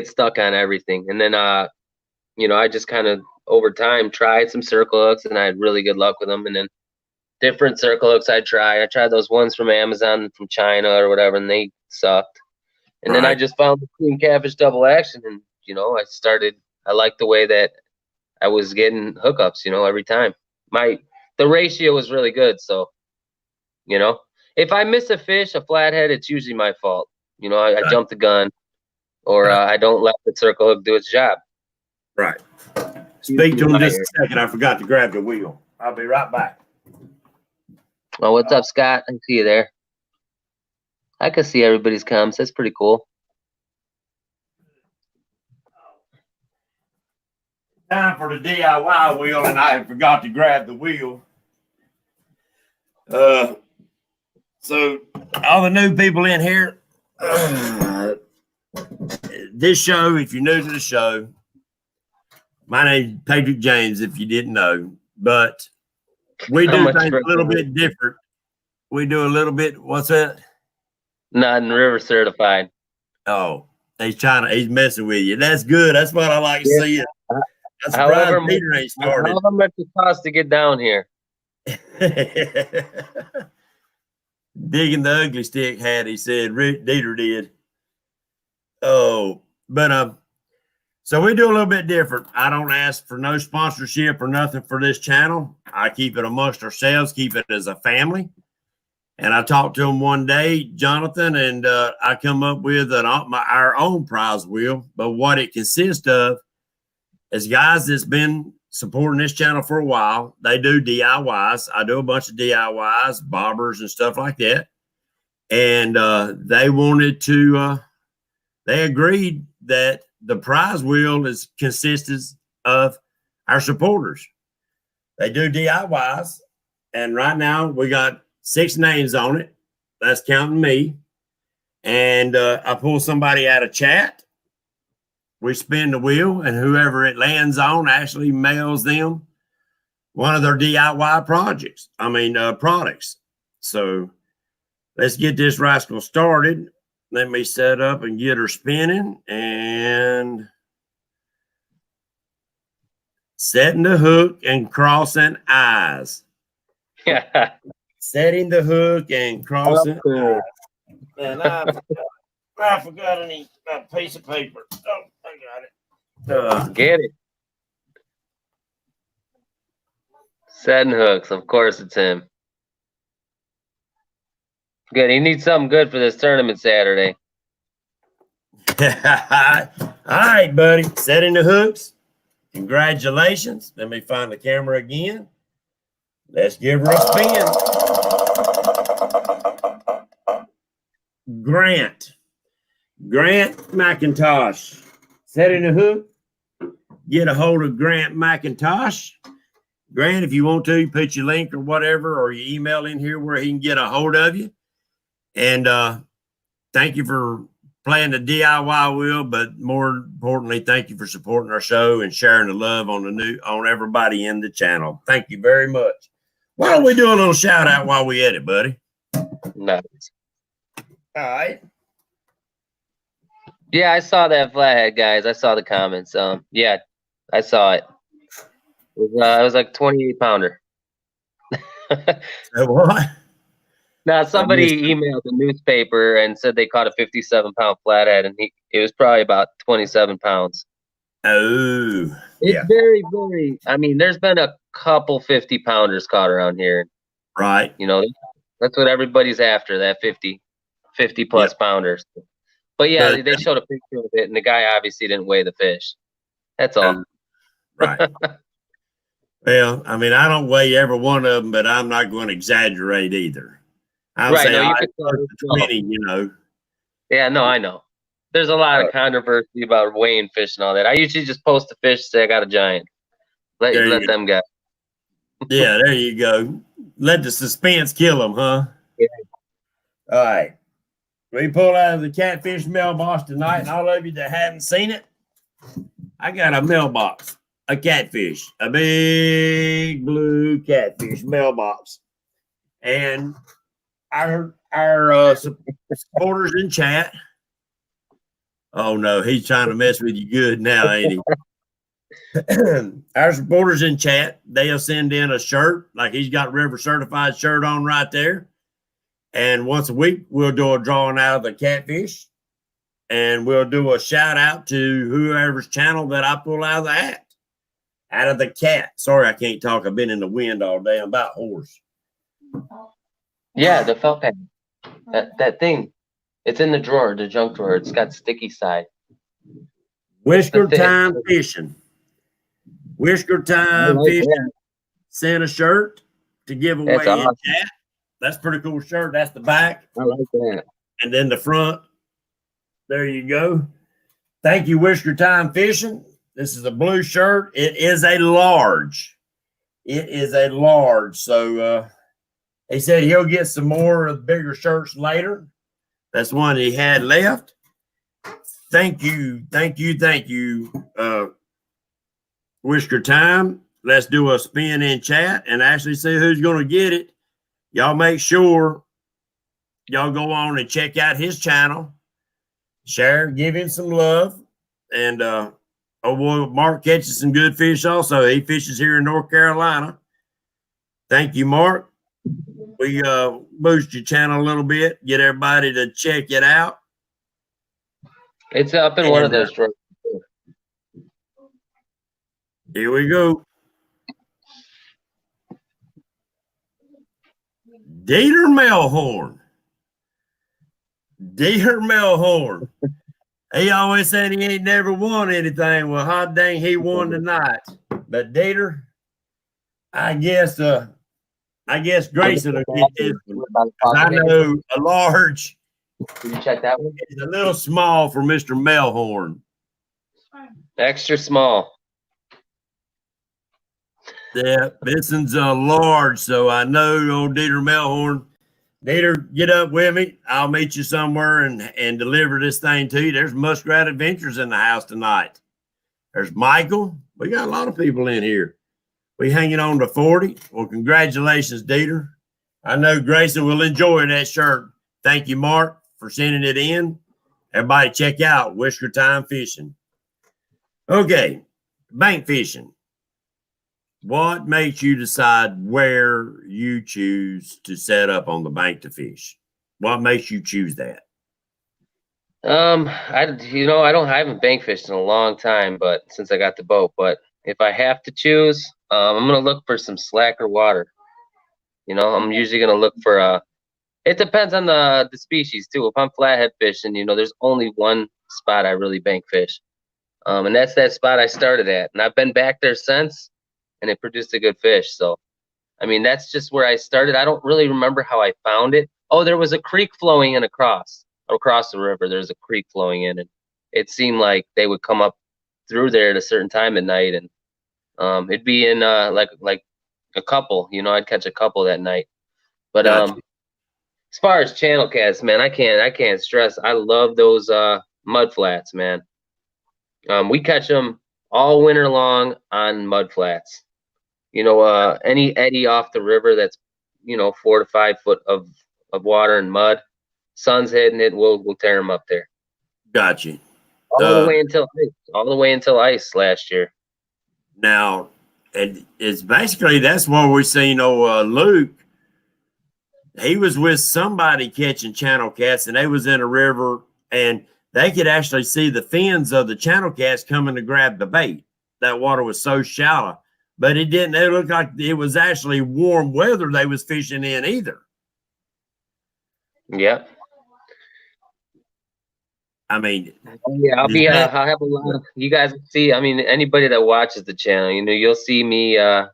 stuck on everything. And then you know, I just kind of over time tried some circle hooks, and I had really good luck with them. And then different circle hooks I tried those ones from Amazon, from China or whatever, and they sucked. And then I just found the Queen Catfish double action, and you know, I liked the way that I was getting hookups, you know, every time. The ratio was really good. So, you know, if I miss a fish, a flathead, it's usually my fault. You know, I jumped the gun, or I don't let the circle hook do its job. Right. Speak to him just a second. I forgot to grab the wheel. I'll be right back. Oh, what's up, Scott? I see you there. I can see everybody's comments. That's pretty cool. Time for the DIY wheel, and I forgot to grab the wheel. So all the new people in here, this show, if you're new to the show, my name's Patriot James, if you didn't know. but we How do much things for a little bit different. We do a little bit. What's that? Not in river certified. Oh, he's messing with you. That's good. That's what I like Yeah. seeing. I'm However surprised Peter ain't started. however much it costs to get down here. Digging the ugly stick hat, he said. Dieter did. Oh, but so we do a little bit different. I don't ask for no sponsorship or nothing for this channel. I keep it amongst ourselves, keep it as a family. And I talked to him one day, Jonathon, and I come up with our own prize wheel. But what it consists of is guys that's been supporting this channel for a while. They do DIYs. I do a bunch of DIYs, bobbers and stuff like that. And they wanted to, they agreed that the prize wheel consists of our supporters. They do DIYs. And right now we got 6 names on it. That's counting me. And I pull somebody out of chat. We spin the wheel, and whoever it lands on actually mails them one of their DIY products. So let's get this rascal started. Let me set up and get her spinning and setting the hook and crossing eyes. Setting the hook and crossing eyes. And I forgot any piece of paper. Oh, I got it. Get it. Setting hooks. Of course it's him. Good. He needs something good for this tournament Saturday. All right, buddy. Setting the hooks. Congratulations. Let me find the camera again. Let's give her a spin. Grant McIntosh. Setting the hook. Get a hold of Grant McIntosh. Grant, if you want to, you put your link or whatever, or your email in here where he can get a hold of you. And thank you for playing the DIY wheel, but more importantly, thank you for supporting our show and sharing the love on everybody in the channel. Thank you very much. Why don't we do a little shout out while we edit, buddy? Nice. All right. Yeah, I saw that flathead, guys. I saw the comments. Yeah, I saw it. It was like 28 pounder. What? Now somebody emailed the newspaper and said they caught a 57-pound flathead, and it was probably about 27 pounds. Oh, it's yeah. very, very. I mean, there's been a couple 50-pounders caught around here. Right. You know, that's what everybody's after, that 50 plus pounders. But yeah, they showed a picture of it, and the guy obviously didn't weigh the fish. That's all. Right. Well, I mean, I don't weigh every one of them, but I'm not going to exaggerate either. I would say no, you I could tell 20, you know. Yeah, no, I know. There's a lot of controversy about weighing fish and all that. I usually just post the fish, say I got a giant. Let them go. Yeah, there you go. Let the suspense kill them, huh? Yeah. All right. We pull out of the catfish mailbox tonight, and all of you that haven't seen it, I got a mailbox, a catfish, a big blue catfish mailbox. And our supporters in chat. Oh no, he's trying to mess with you good now, ain't he? Our supporters in chat, they'll send in a shirt, like he's got River Certified shirt on right there. And once a week, we'll do a drawing out of the catfish. And we'll do a shout out to whoever's channel that I pull out of the hat. Out of the cat. Sorry, I can't talk. I've been in the wind all day. I'm about hoarse. Yeah, the felt pen. That thing. It's in the drawer, the junk drawer. It's got sticky side. Whisker Time Fishing. Whisker Time Fishing. Sent a shirt to give away in chat. That's a pretty cool shirt. That's the back. I like that. And then the front. There you go. Thank you, Whisker Time Fishing. This is a blue shirt. It is a large. It is a large. So he said he'll get some more of the bigger shirts later. That's one he had left. Thank you. Whisker Time. let's do a spin in chat and actually see who's going to get it. Y'all make sure y'all go on and check out his channel. Share, give him some love. And oh boy, Mark catches some good fish also. He fishes here in North Carolina. Thank you, Mark. We boost your channel a little bit, get everybody to check it out. It's up in one of those drawers. Here we go. Dieter Melhorn. Dieter Melhorn. He always said he ain't never won anything. Well, hot dang, he won tonight. But Dieter, I guess Grayson will get this one. I know a large. Did you check that one? It's a little small for Mr. Melhorn. Extra small. Yeah, this one's large, so I know old Dieter Melhorn. Dieter, get up with me. I'll meet you somewhere and deliver this thing to you. There's Muskrat Adventures in the house tonight. There's Michael. We got a lot of people in here. We hanging on to 40. Well, congratulations, Dieter. I know Grayson will enjoy that shirt. Thank you, Mark, for sending it in. Everybody check out Whisker Time Fishing. Okay, bank fishing. What makes you decide where you choose to set up on the bank to fish? What makes you choose that? I haven't bank fished in a long time, but since I got the boat, but if I have to choose, I'm gonna look for some slacker water. I'm usually gonna look for it depends on the species too. If I'm flathead fishing, there's only one spot I really bank fish. And that's that spot I started at. And I've been back there since, and it produced a good fish. So, I mean, that's just where I started. I don't really remember how I found it. Oh, there was a creek flowing in across the river. There's a creek flowing in, and it seemed like they would come up through there at a certain time at night, and it'd be in like a couple. I'd catch a couple that night. But Gotcha. as far as channel casts, man, I can't stress. I love those mud flats, man. We catch them all winter long on mud flats. Any eddy off the river that's 4 to 5 foot of water and mud, sun's hitting it, we'll tear them up there. Gotcha. All the way until ice last year. Now, it's basically that's what we seen. Luke, he was with somebody catching channel cats, and they was in a river, and they could actually see the fins of the channel cats coming to grab the bait. That water was so shallow, but it looked like it was actually warm weather they was fishing in either. Yeah. I mean, yeah, I'll have a lot of, you guys see, I mean, anybody that watches the channel, you'll see me out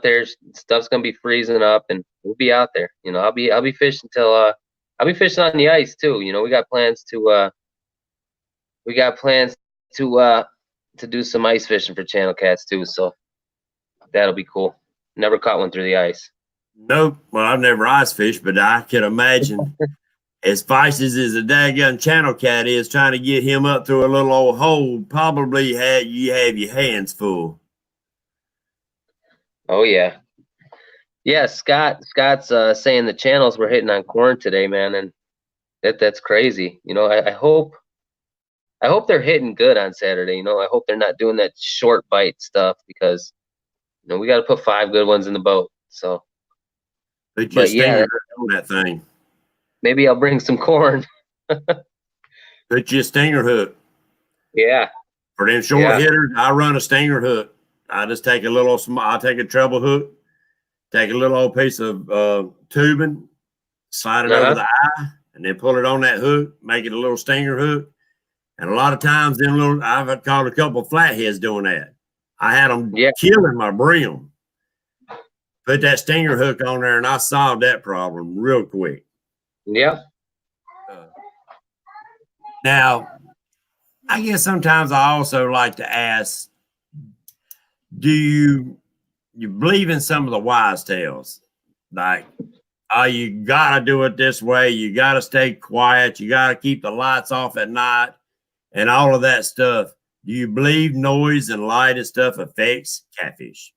there. Stuff's going to be freezing up, and we'll be out there. I'll be fishing till, I'll be fishing on the ice too. We got plans to do some ice fishing for channel cats too. So that'll be cool. Never caught one through the ice. Nope. Well, I've never ice fished, but I can imagine as feisty as a daggone channel cat is, trying to get him up through a little old hole, probably you have your hands full. Oh yeah. Yeah, Scott's saying the channels were hitting on corn today, man, and that's crazy. I hope they're hitting good on Saturday. I hope they're not doing that short bite stuff, because we got to put 5 good ones in the boat. So, Put your stinger on that thing. Maybe I'll bring some corn. Put your stinger hook. Yeah. For them short hitters, I run a stinger hook. I just take I'll take a treble hook, take a little old piece of tubing, slide it over the eye, and then pull it on that hook, make it a little stinger hook. And a lot of times, I've caught a couple of flatheads doing that. I had them killing my brim. Put that stinger hook on there, and I solved that problem real quick. Yeah. Now, I guess sometimes I also like to ask, do you believe in some of the wise tales? Like, you got to do it this way. You got to stay quiet. You got to keep the lights off at night and all of that stuff. Do you believe noise and light and stuff affects catfish?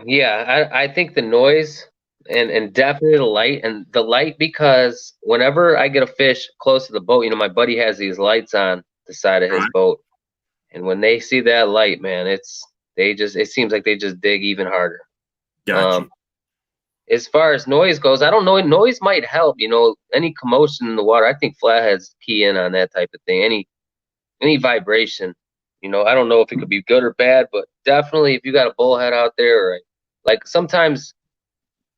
Yeah, I think the noise and definitely the light because whenever I get a fish close to the boat, my buddy has these lights on the side of his Right. boat, and when they see that light, man, it seems like they just dig even harder. Gotcha. As far as noise goes, I don't know. Noise might help. Any commotion in the water. I think flatheads key in on that type of thing. Any vibration. I don't know if it could be good or bad, but definitely if you got a bullhead out there, or like sometimes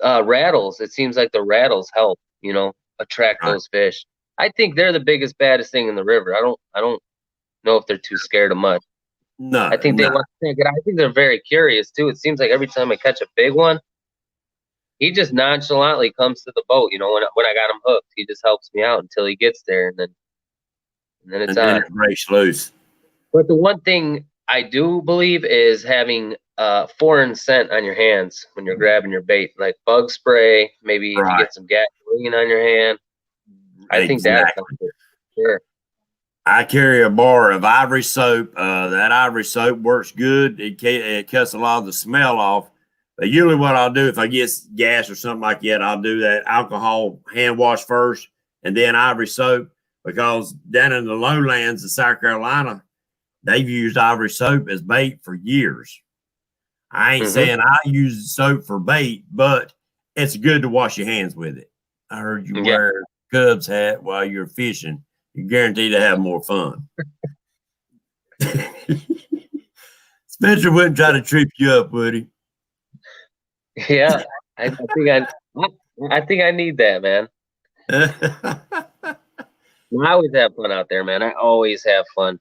rattles. It seems like the rattles help. Attract Right. those fish. I think they're the biggest, baddest thing in the river. I don't know if they're too scared of much. No, I think they want to take it. I think they're very curious too. It seems like every time I catch a big one, he just nonchalantly comes to the boat. When I got him hooked, he just helps me out until he gets there, and then it's and then on. it breaks loose. But the one thing I do believe is having foreign scent on your hands when you're grabbing your bait, like bug spray. Maybe if you Right. get some gasoline on your hand, I think that's sure. I carry a bar of ivory soap. That ivory soap works good. It cuts a lot of the smell off. But usually what I'll do if I get gas or something like that, I'll do that alcohol hand wash first and then ivory soap, because down in the lowlands of South Carolina, they've used ivory soap as bait for years. I ain't saying I use soap for bait, but it's good to wash your hands with it. I heard you wear a Cubs hat while you're fishing. You're guaranteed to have more fun. Spencer wouldn't try to trip you up, would he? Yeah, I think I need that, man. I always have fun out there, man. I always have fun.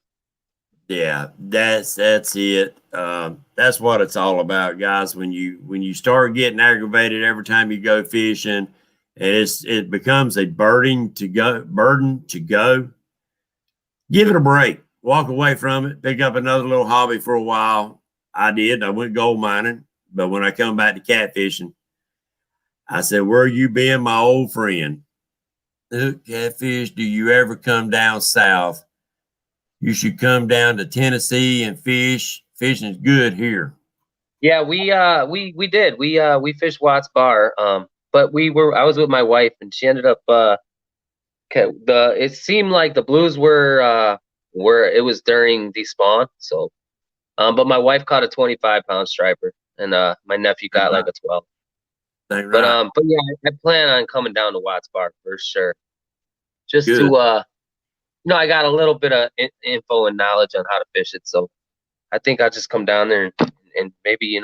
Yeah, that's it. That's what it's all about, guys. When you start getting aggravated every time you go fishing, and it becomes a burden to go. Give it a break. Walk away from it. Pick up another little hobby for a while. I did. I went gold mining, but when I come back to catfishing, I said, "Where you been, my old friend? Look, Catfish, do you ever come down south? You should come down to Tennessee and fish. Fishing's good here." Yeah, we did. We fished Watts Bar. But I was with my wife, and she ended up it seemed like the blues were it was during despawn. So but my wife caught a 25-pound striper, and my nephew got like a 12. But yeah, I plan on coming down to Watts Bar for sure. Just Good. to I got a little bit of info and knowledge on how to fish it, so I think I'll just come down there and maybe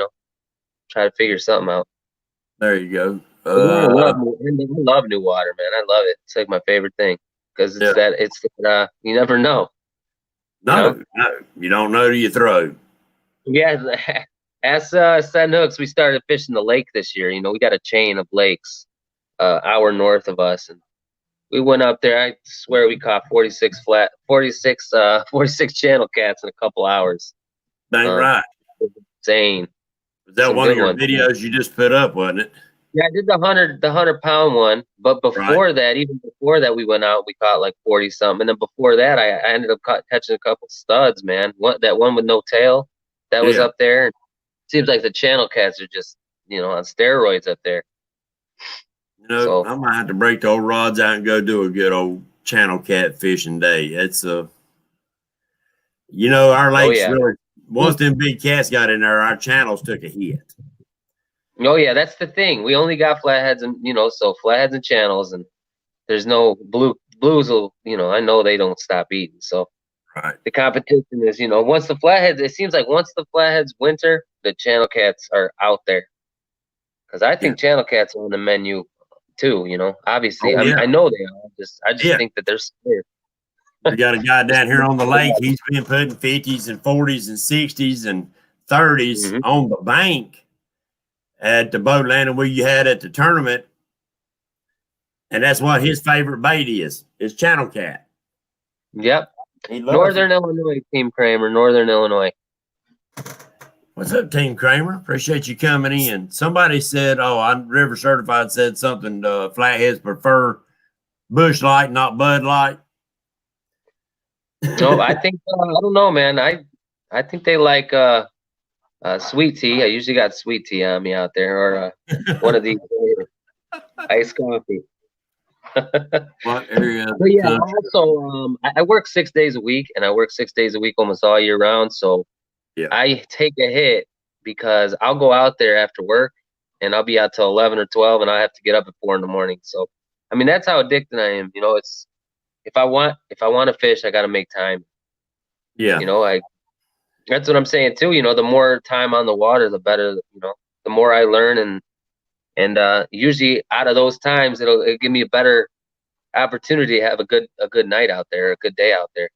try to figure something out. There you go. I love new water, man. I love it. It's like my favorite thing because you never know. No, you don't know till you throw. Yeah, as Set Hooks, we started fishing the lake this year. We got a chain of lakes, hour north of us, and we went up there. I swear we caught 46 channel cats in a couple hours. Dang right. Insane. Was that one of your videos you just put up, wasn't it? Yeah, I did the 100-pound one, but before that, even before that, we went out. We caught like 40 something, and then before that, I ended up catching a couple studs, man. That one with no tail, that was up there. Seems like the channel cats are just on steroids up there. I might have to break the old rods out and go do a good old channel cat fishing day. It's our lakes really. Once them big cats got in there, our channels took a hit. Oh yeah, that's the thing. We only got flatheads and so flatheads and channels, and there's no blues will I know they don't stop eating. So the competition is once the flatheads, it seems like once the flatheads winter, the channel cats are out there. Because I think channel cats are on the menu too. Obviously I know they are. I just think that they're scared. We got a guy down here on the lake. He's been putting 50s and 40s and 60s and 30s on the bank at the boat landing where you had at the tournament. And that's what his favorite bait is channel cat. Yep. Northern Illinois, Team Kramer, Northern Illinois. What's up, Team Kramer? Appreciate you coming in. Somebody said, I'm River Certified, said something, flatheads prefer Bush Light, not Bud Light. No, I think, I don't know, man. I think they like sweet tea. I usually got sweet tea on me out there, or one of these iced coffee. What area of But the yeah, country? also I work 6 days a week, and I work 6 days a week almost all year round. So Yeah. I take a hit because I'll go out there after work, and I'll be out till 11 or 12, and I have to get up at 4 in the morning. So I mean, that's how addicted I am. You know, it's if I want to fish, I got to make time. Yeah. You know, that's what I'm saying too. You know, the more time on the water, the better. You know, the more I learn, and usually out of those times, it'll give me a better opportunity to have a good night out there, a good day out there.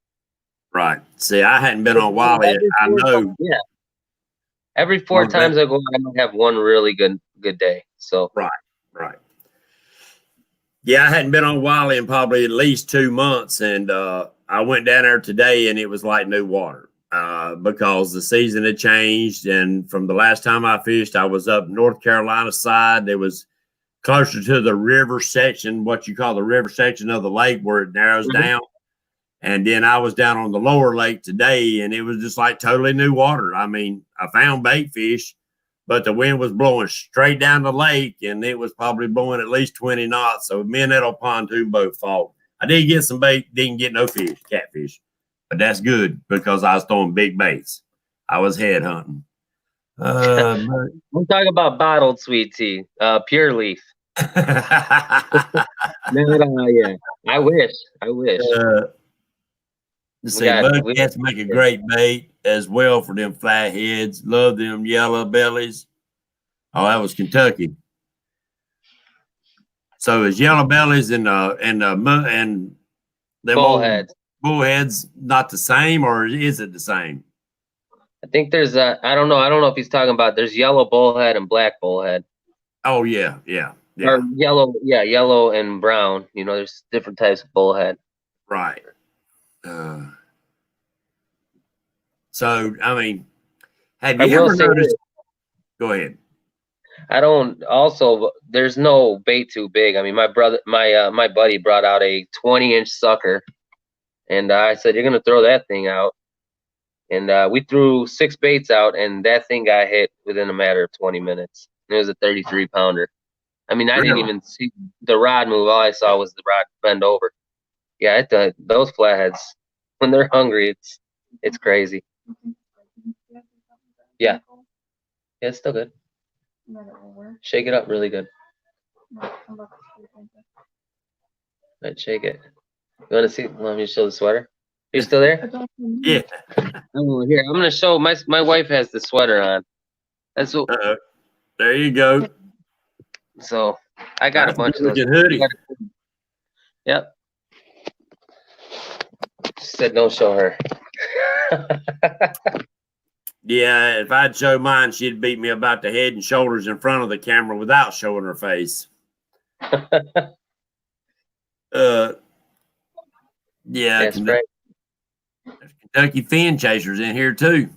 Right. See, I hadn't been on Wally. I know. Yeah. Every 4 times I go, I might have one really good day. So Right. Yeah, I hadn't been on Wally in probably at least 2 months, and I went down there today, and it was like new water because the season had changed. And from the last time I fished, I was up North Carolina side. There was closer to the river section, what you call the river section of the lake, where it narrows down. And then I was down on the lower lake today, and it was just like totally new water. I mean, I found bait fish, but the wind was blowing straight down the lake, and it was probably blowing at least 20 knots. So me and that old pontoon boat fought. I did get some bait, didn't get no fish, catfish, but that's good because I was throwing big baits. I was head hunting. I'm talking about bottled sweet tea, pure leaf. Yeah, I wish. Let's see, Bugcats make a great bait as well for them flatheads. Love them yellow bellies. Oh, that was Kentucky. So is yellow bellies and them bullheads. Bullheads not the same, or is it the same? I think there's I don't know if he's talking about there's yellow bullhead and black bullhead. Oh yeah. Or yellow and brown. You know, there's different types of bullhead. Right. So I mean, have you ever noticed? Go ahead. I don't. Also, there's no bait too big. I mean, my buddy brought out a 20-inch sucker, and I said, "You're gonna throw that thing out." And we threw 6 baits out, and that thing got hit within a matter of 20 minutes. It was a 33-pounder. I mean, I didn't even see the rod move. All I saw was the rod bend over. Yeah, those flatheads, when they're hungry, it's crazy. Yeah, it's still good. Shake it up really good. Right, shake it. You want to see? Let me show the sweater. Are you still there? Yeah. Oh, here, I'm gonna show my wife has the sweater on. That's what. There you go. So I got a bunch of those. Hoodie. Yep. She said don't show her. Yeah, if I'd show mine, she'd beat me about the head and shoulders in front of the camera without showing her face. Yeah, that's right. There's Kentucky fin chasers in here too.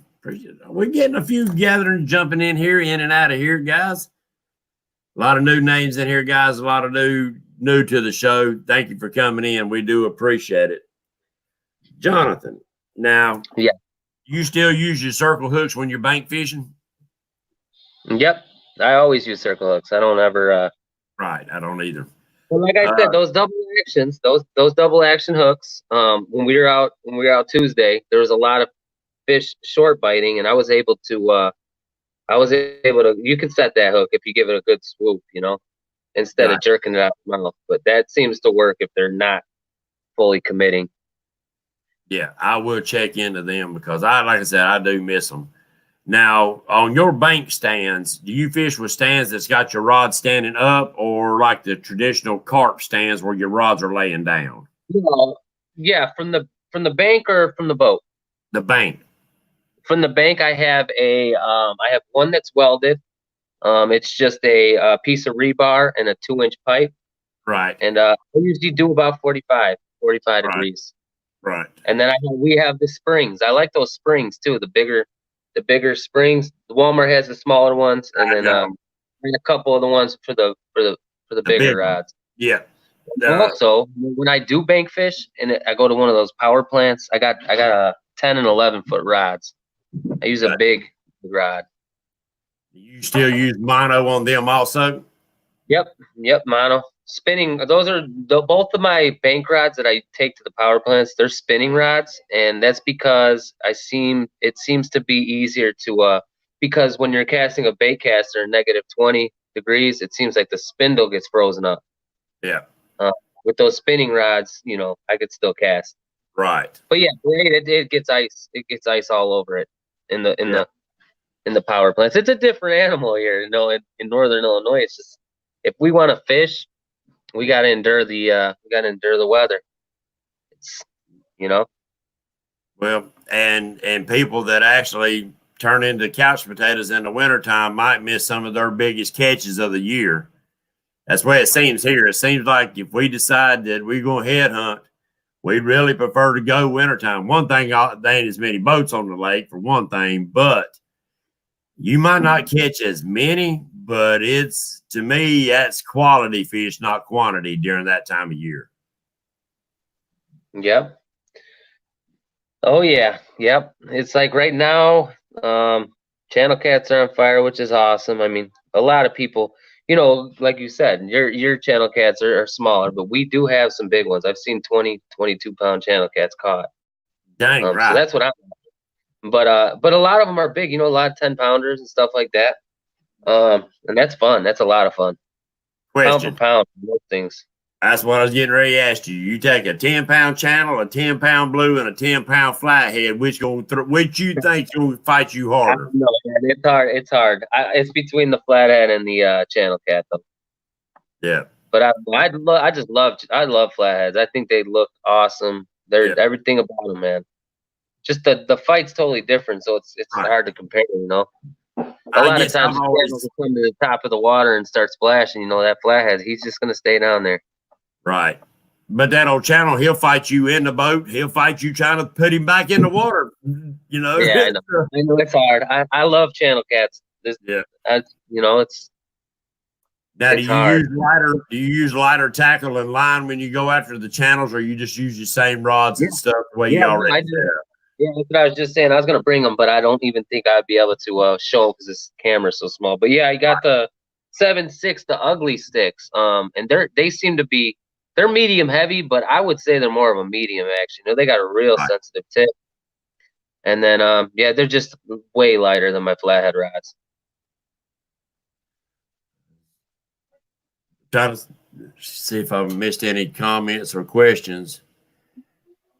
We're getting a few gathering, jumping in here, in and out of here, guys. A lot of new names in here, guys. A lot of new to the show. Thank you for coming in. We do appreciate it. Jonathon, now, yeah, you still use your circle hooks when you're bank fishing? Yep, I always use circle hooks. I don't ever. Right, I don't either. Well, like I said, those double actions, those double action hooks. When we were out Tuesday, there was a lot of fish short biting, and I was able to. You can set that hook if you give it a good swoop, you know, instead of jerking it out the mouth. But that seems to work if they're not fully committing. Yeah, I will check into them because like I said, I do miss them. Now, on your bank stands, do you fish with stands that's got your rod standing up, or like the traditional carp stands where your rods are laying down? Yeah, from the bank or from the boat? The bank. From the bank, I have I have one that's welded. It's just a piece of rebar and a 2-inch pipe. Right. And I usually do about 45 degrees. Right. And then we have the springs. I like those springs too. The bigger springs. The Walmart has the smaller ones, and then a couple of the ones for the bigger rods. Yeah. Also, when I do bank fish and I go to one of those power plants, I got a 10 and 11 foot rods. I use a big rod. You still use mono on them also? Yep, mono. Spinning, those are both of my bank rods that I take to the power plants. They're spinning rods, and that's because it seems to be easier to because when you're casting a bait caster negative 20 degrees, it seems like the spindle gets frozen up. Yeah. With those spinning rods, I could still cast. Right. But yeah, it gets ice. It gets ice all over it in the power plants. It's a different animal here, in northern Illinois. It's just, if we want to fish, we got to endure the weather. It's, Well, and people that actually turn into couch potatoes in the wintertime might miss some of their biggest catches of the year. That's the way it seems here. It seems like if we decide that we're going to head hunt, we'd really prefer to go wintertime. One thing, there ain't as many boats on the lake for one thing, but you might not catch as many, but to me, that's quality fish, not quantity during that time of year. Yep. Oh yeah. Yep. It's like right now, channel cats are on fire, which is awesome. I mean, a lot of people, like you said, your channel cats are smaller, but we do have some big ones. I've seen 20, 22-pound channel cats caught. Dang, right. So that's what I'm. But a lot of them are big. A lot of 10-pounders and stuff like that. And that's fun. That's a lot of fun. Question. Pound for pound, those things. That's what I was getting ready to ask you. You take a 10-pound channel, a 10-pound blue, and a 10-pound flathead. Which you think will fight you harder? No, man, it's hard. It's hard. It's between the flathead and the channel cat, though. Yeah. But I love flatheads. I think they look awesome. They're everything about them, man. Just the fight's totally different, so it's right. Hard to compare. A lot of times, will come to the top of the water and start splashing. That flathead, he's just gonna stay down there. Right. But that old channel, he'll fight you in the boat. He'll fight you trying to put him back in the water. Yeah, I know it's hard. I love channel cats. It's now. Do you use lighter tackle and line when you go after the channels, or you just use your same rods and stuff the way you already do? Yeah, that's what I was just saying. I was gonna bring them, but I don't even think I'd be able to show them because this camera's so small. But yeah, I got the 7.6, the ugly sticks. And they seem to be. They're medium heavy, but I would say they're more of a medium action. They got a real sensitive tip. And then, they're just way lighter than my flathead rods. Trying to see if I've missed any comments or questions.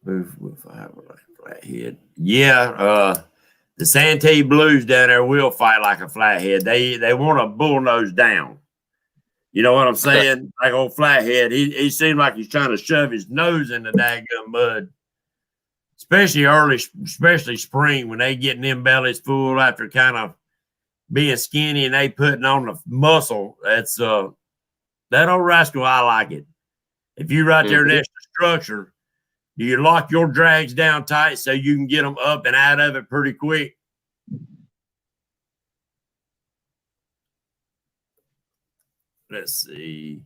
Flathead. Yeah, the Santee Blues down there will fight like a flathead. They want a bullnose down. You know what I'm saying? Like old flathead, he seemed like he's trying to shove his nose in the daggum mud. Especially spring when they getting them bellies full after kind of being skinny and they putting on the muscle. That's that old rascal, I like it. If you right there next to structure, do you lock your drags down tight so you can get them up and out of it pretty quick? Let's see.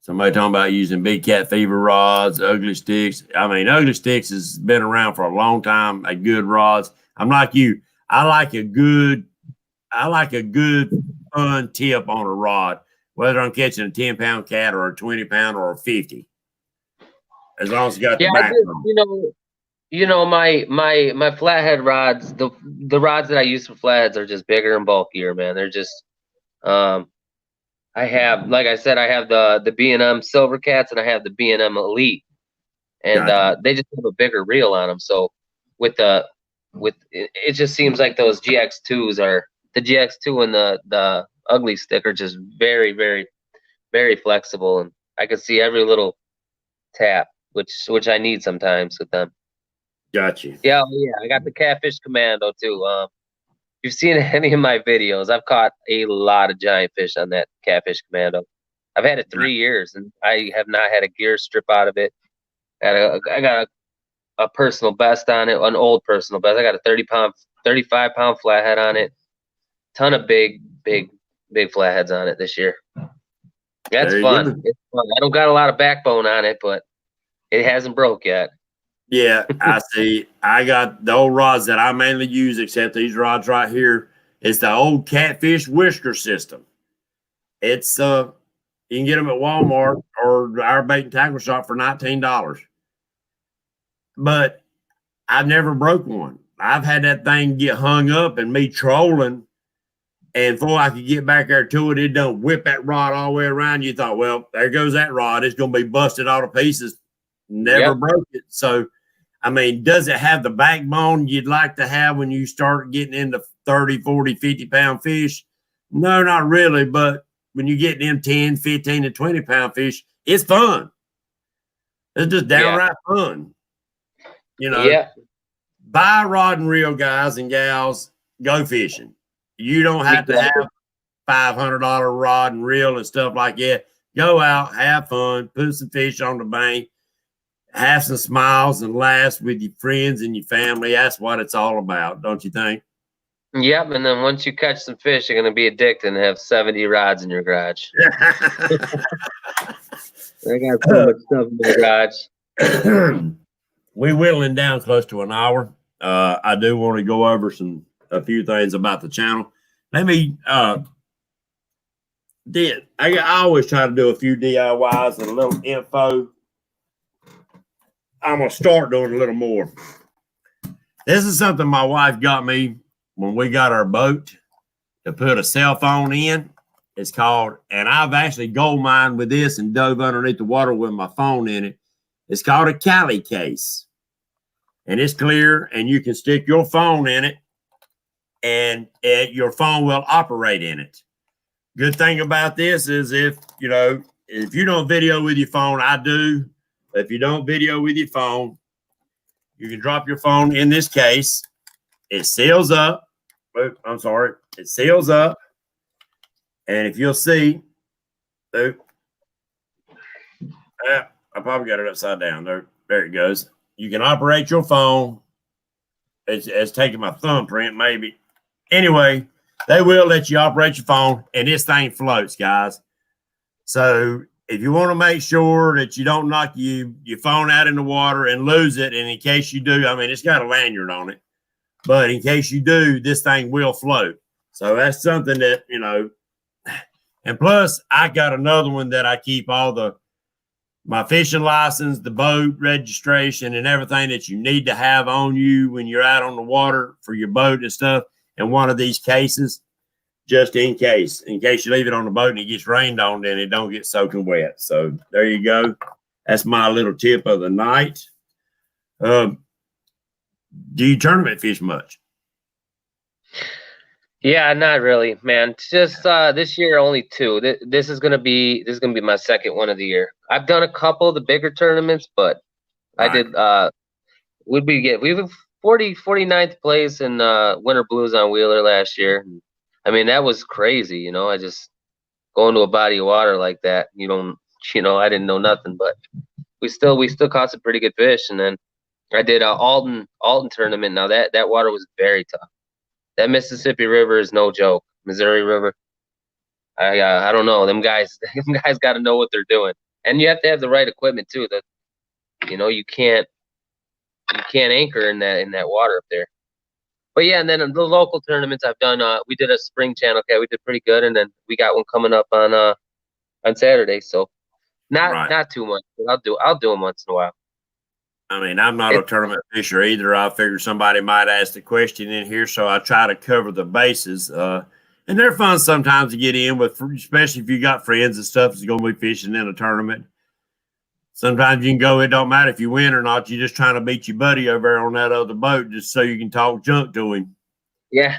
Somebody talking about using big cat fever rods, ugly sticks. I mean, ugly sticks has been around for a long time. Like good rods. I'm like you. I like a good fun tip on a rod, whether I'm catching a 10-pound cat or a 20-pound or a 50. As long as you got the backbone. My flathead rods, the rods that I use for flatheads are just bigger and bulkier, man. They're just I have, like I said, I have the B&M Silver Cats and I have the B&M Elite, and they just have a bigger reel on them. So it just seems like those GX2s are the GX2 and the ugly stick are just very, very, very flexible, and I can see every little tap, which I need sometimes with them. Gotcha. Yeah, I got the Catfish Commando too. If you've seen any of my videos, I've caught a lot of giant fish on that Catfish Commando. I've had it 3 years, and I have not had a gear strip out of it. I got a personal best on it, an old personal best. I got a 35-pound flathead on it. Ton of big flatheads on it this year. That's fun. It's fun. I don't got a lot of backbone on it, but it hasn't broke yet. Yeah, I see. I got the old rods that I mainly use, except these rods right here. It's the old Catfish whisker system. It's you can get them at Walmart or our bait and tackle shop for $19. But I've never broke one. I've had that thing get hung up and me trolling, and before I could get back there to it, it done whip that rod all the way around. You thought, well, there goes that rod. It's going to be busted all to pieces. Never broke it. So, I mean, does it have the backbone you'd like to have when you start getting into 30, 40, 50-pound fish? No, not really. But when you get them 10, 15, and 20-pound fish, it's fun. It's just downright fun. You know, buy a rod and reel, guys and gals. Go fishing. You don't have to have $500 rod and reel and stuff like that. Go out, have fun, put some fish on the bank, have some smiles and laughs with your friends and your family. That's what it's all about, don't you think? Yep, and then once you catch some fish, you're going to be addicted and have 70 rods in your garage. I got so much stuff in my garage. We're whittling down close to an hour. I do want to go over a few things about the channel. Let me I always try to do a few DIYs and a little info. I'm gonna start doing a little more. This is something my wife got me when we got our boat to put a cell phone in. It's called, and I've actually gold mined with this and dove underneath the water with my phone in it. It's called a Cali case. And it's clear, and you can stick your phone in it, and your phone will operate in it. Good thing about this is if you don't video with your phone, I do. If you don't video with your phone, you can drop your phone in this case. It seals up. I'm sorry. It seals up. And if you'll see, I probably got it upside down. There it goes. You can operate your phone. It's taking my thumbprint, maybe. Anyway, they will let you operate your phone, and this thing floats, guys. So if you want to make sure that you don't knock your phone out in the water and lose it, and in case you do, I mean, it's got a lanyard on it, but in case you do, this thing will float. So that's something that, and plus I got another one that I keep all my fishing license, the boat registration, and everything that you need to have on you when you're out on the water for your boat and stuff in one of these cases, just in case you leave it on the boat and it gets rained on, then it don't get soaking wet. So there you go. That's my little tip of the night. Do you tournament fish much? Yeah, not really, man. Just this year, only 2. This is gonna be my second one of the year. I've done a couple of the bigger tournaments, but right. I did. We were 49th place in Winter Blues on Wheeler last year. I mean, that was crazy. I just going to a body of water like that. I didn't know nothing, but we still caught some pretty good fish. And then I did a Alton tournament. Now that water was very tough. That Mississippi River is no joke. Missouri River. I don't know. Them guys got to know what they're doing, and you have to have the right equipment too. You can't anchor in that water up there. But yeah, and then the local tournaments I've done. We did a spring channel. Okay, we did pretty good, and then we got one coming up on Saturday. So not too much, but I'll do them once in a while. I mean, I'm not a tournament fisher either. I figured somebody might ask the question in here, so I try to cover the bases. And they're fun sometimes to get in with, especially if you got friends and stuff that's going to be fishing in a tournament. Sometimes you can go, it don't matter if you win or not. You're just trying to beat your buddy over there on that other boat just so you can talk junk to him. Yeah.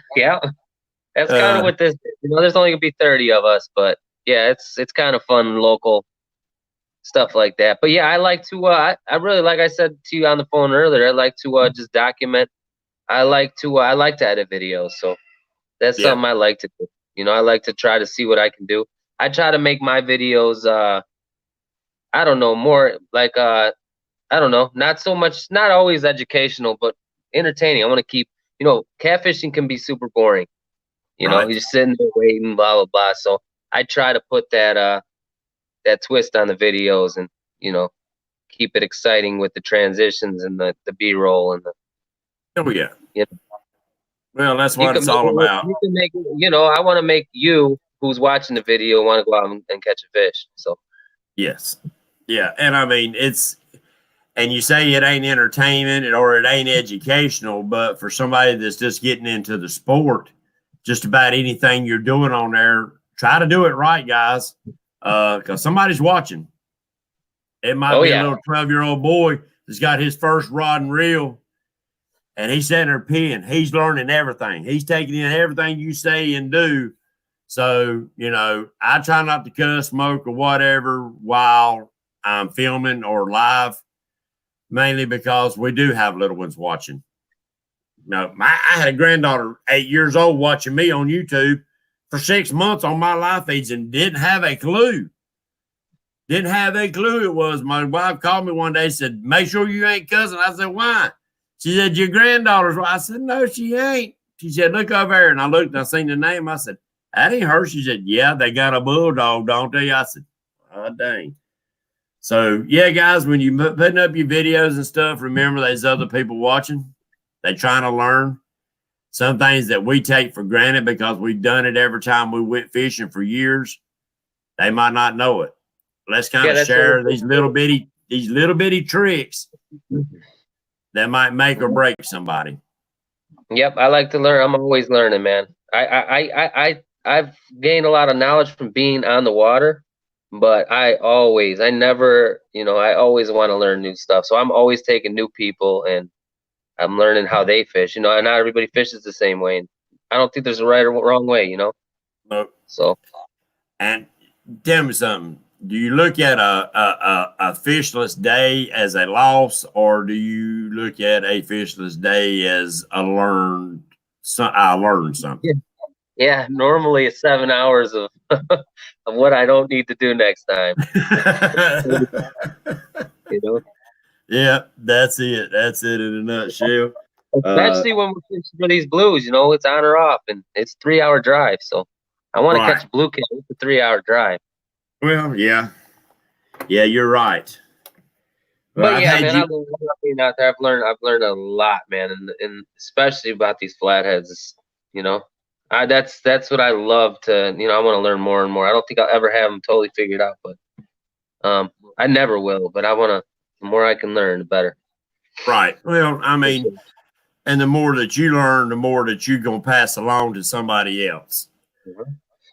That's kind of what this is. There's only going to be 30 of us, but yeah, it's kind of fun local stuff like that. But yeah, I like to I really, like I said to you on the phone earlier, I like to just document. I like to edit videos, so that's something I like to do. I like to try to see what I can do. I try to make my videos I don't know, more like I don't know, not so much, not always educational, but entertaining. I want to keep, catfishing can be super boring. You're just sitting there waiting, blah blah blah. So I try to put that twist on the videos and keep it exciting with the transitions and the B-roll and the. Oh yeah. You Well, that's what it's all about. You can make it, you know, I want to make you, who's watching the video, want to go out and catch a fish. So. Yes. Yeah. And I mean, and you say it ain't entertainment or it ain't educational, but for somebody that's just getting into the sport, just about anything you're doing on there, try to do it right, guys, because somebody's watching. It might be a little 12-year-old boy that's got his first rod and reel, and he's sitting there peeing. He's learning everything. He's taking in everything you say and do. So, you know, I try not to cuss, smoke, or whatever while I'm filming or live, mainly because we do have little ones watching. No, I had a granddaughter, 8 years old, watching me on YouTube for 6 months on my live feeds and didn't have a clue. Didn't have a clue it was. My wife called me one day and said, make sure you ain't cussing. I said, why? She said, your granddaughter's. I said, no, she ain't. She said, look over there. And I looked and I seen the name. I said, that ain't her. She said, yeah, they got a bulldog, don't they? I said, oh, dang. So, yeah, guys, when you're putting up your videos and stuff, remember there's other people watching. They're trying to learn. Some things that we take for granted because we've done it every time we went fishing for years, they might not know it. Let's kind of share these little bitty tricks that might make or break somebody. Yep, I like to learn. I'm always learning, man. I've gained a lot of knowledge from being on the water, but I always want to learn new stuff. So I'm always taking new people and I'm learning how they fish, and not everybody fishes the same way. And I don't think there's a right or wrong way, Nope. So, and tell me something. Do you look at a fishless day as a loss, or do you look at a fishless day as I learned something? Yeah, normally it's 7 hours of of what I don't need to do next time. Yeah, that's it. That's it in a nutshell. Especially when we're fishing for these blues, it's on or off, and it's 3-hour drive. So I want to catch a blue cat. It's a 3-hour drive. Well, yeah, you're right. But yeah, man, I've been out there. I've learned a lot, man, and especially about these flatheads. That's what I love to. I want to learn more and more. I don't think I'll ever have them totally figured out, but I never will. But I want to. The more I can learn, the better. Right. Well, I mean, and the more that you learn, the more that you're gonna pass along to somebody else. Mm-hmm.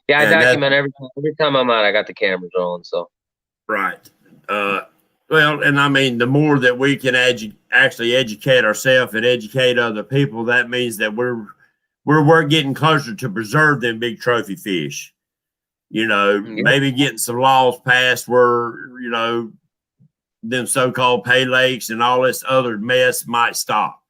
Yeah, I document every time I'm out. I got the cameras rolling. So. Right. Well, and I mean, the more that we can actually educate ourselves and educate other people, that means that we're getting closer to preserve them big trophy fish. Maybe getting some laws passed where them so-called pay lakes and all this other mess might stop.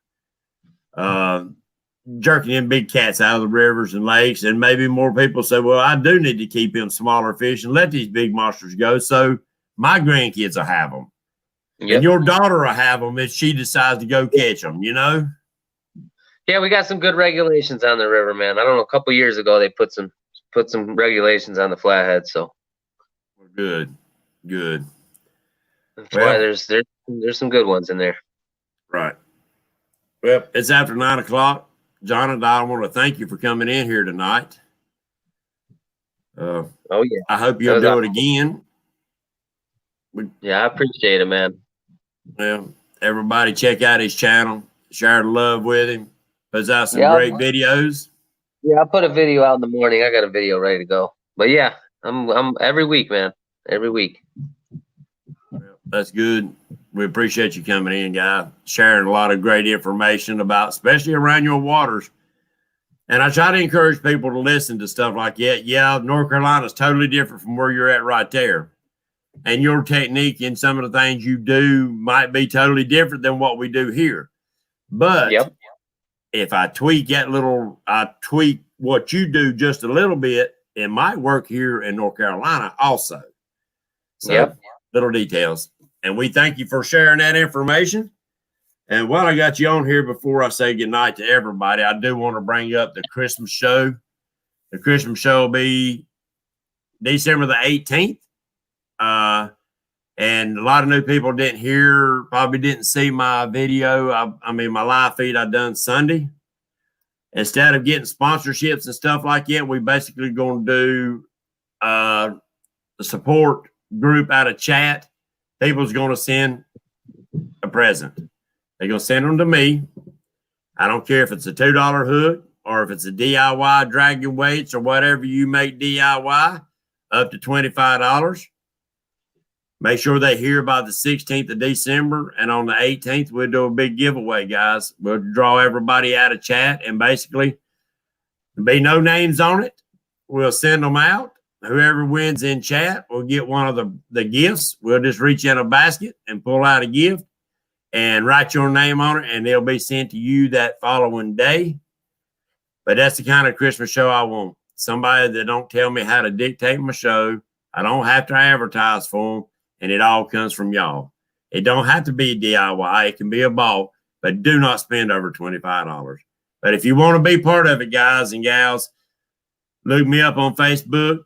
Jerking in big cats out of the rivers and lakes, and maybe more people say, well, I do need to keep them smaller fish and let these big monsters go so my grandkids will have them. Yep. And your daughter will have them if she decides to go catch them, Yeah, we got some good regulations on the river, man. I don't know, a couple years ago they put some regulations on the flathead, so. Good. That's why there's some good ones in there. Right. Well, it's after 9 o'clock. Jonathon, I want to thank you for coming in here tonight. Oh yeah. I hope you'll do it again. Yeah, I appreciate it, man. Well, everybody check out his channel. Share the love with him. Puts out some great videos. Yeah, I'll put a video out in the morning. I got a video ready to go. But yeah, I'm every week, man. Every week. Well, that's good. We appreciate you coming in, guy. Sharing a lot of great information about, especially around your waters. And I try to encourage people to listen to stuff like that. Yeah, North Carolina is totally different from where you're at right there. And your technique and some of the things you do might be totally different than what we do here. But if I tweak what you do just a little bit, it might work here in North Carolina also. So little details. And we thank you for sharing that information. And while I got you on here, before I say goodnight to everybody, I do want to bring up the Christmas show. The Christmas show will be December the 18th. And And a lot of new people probably didn't see my video. I mean, my live feed I done Sunday. Instead of getting sponsorships and stuff like that, we basically going to do the support group out of chat. People's going to send a present. They're going to send them to me. I don't care if it's a $2 hook or if it's a DIY dragging weights or whatever you make DIY, up to $25. Make sure they hear by the 16th of December, and on the 18th, we'll do a big giveaway, guys. We'll draw everybody out of chat, and basically, there'll be no names on it. We'll send them out. Whoever wins in chat will get one of the gifts. We'll just reach in a basket and pull out a gift and write your name on it, and it'll be sent to you that following day. But that's the kind of Christmas show I want. Somebody that don't tell me how to dictate my show. I don't have to advertise for them. And it all comes from y'all. It don't have to be DIY. It can be a bought, but do not spend over $25. But if you want to be part of it, guys and gals, look me up on Facebook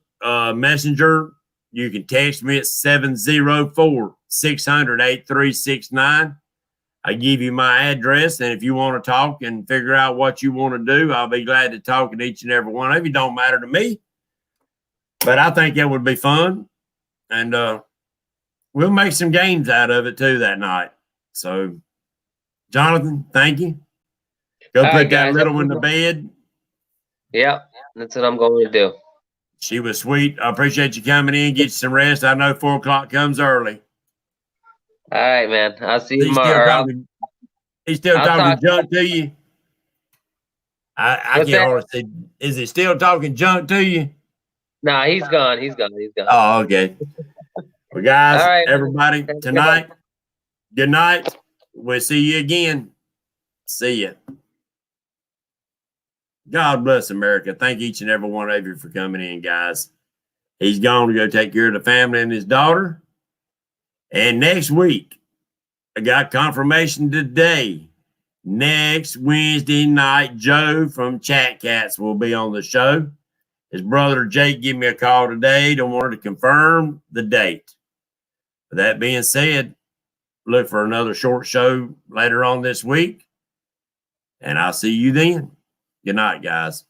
Messenger. You can text me at 704-600-8369. I give you my address, and if you want to talk and figure out what you want to do, I'll be glad to talk to each and every one of you. Don't matter to me, but I think that would be fun. And we'll make some games out of it too that night. So, Jonathon, thank you. Go All put right, that guys. little one to bed. Yep, that's what I'm going to do. She was sweet. I appreciate you coming in. Get you some rest. I know 4 o'clock comes early. All right, man. I'll see you He's still tomorrow. talking junk to you. I What's can't that? hardly see. Is he still talking junk to you? Nah, he's gone. He's gone. Oh, okay. Well, guys, All right. everybody, tonight, good night. We'll see you again. See ya. God bless America. Thank each and every one of you for coming in, guys. He's gone to go take care of the family and his daughter. And next week, I got confirmation today. Next Wednesday night, Joe from Chat Cats will be on the show. His brother Jake gave me a call today to want to confirm the date. With that being said, look for another short show later on this week. And I'll see you then. Good night, guys.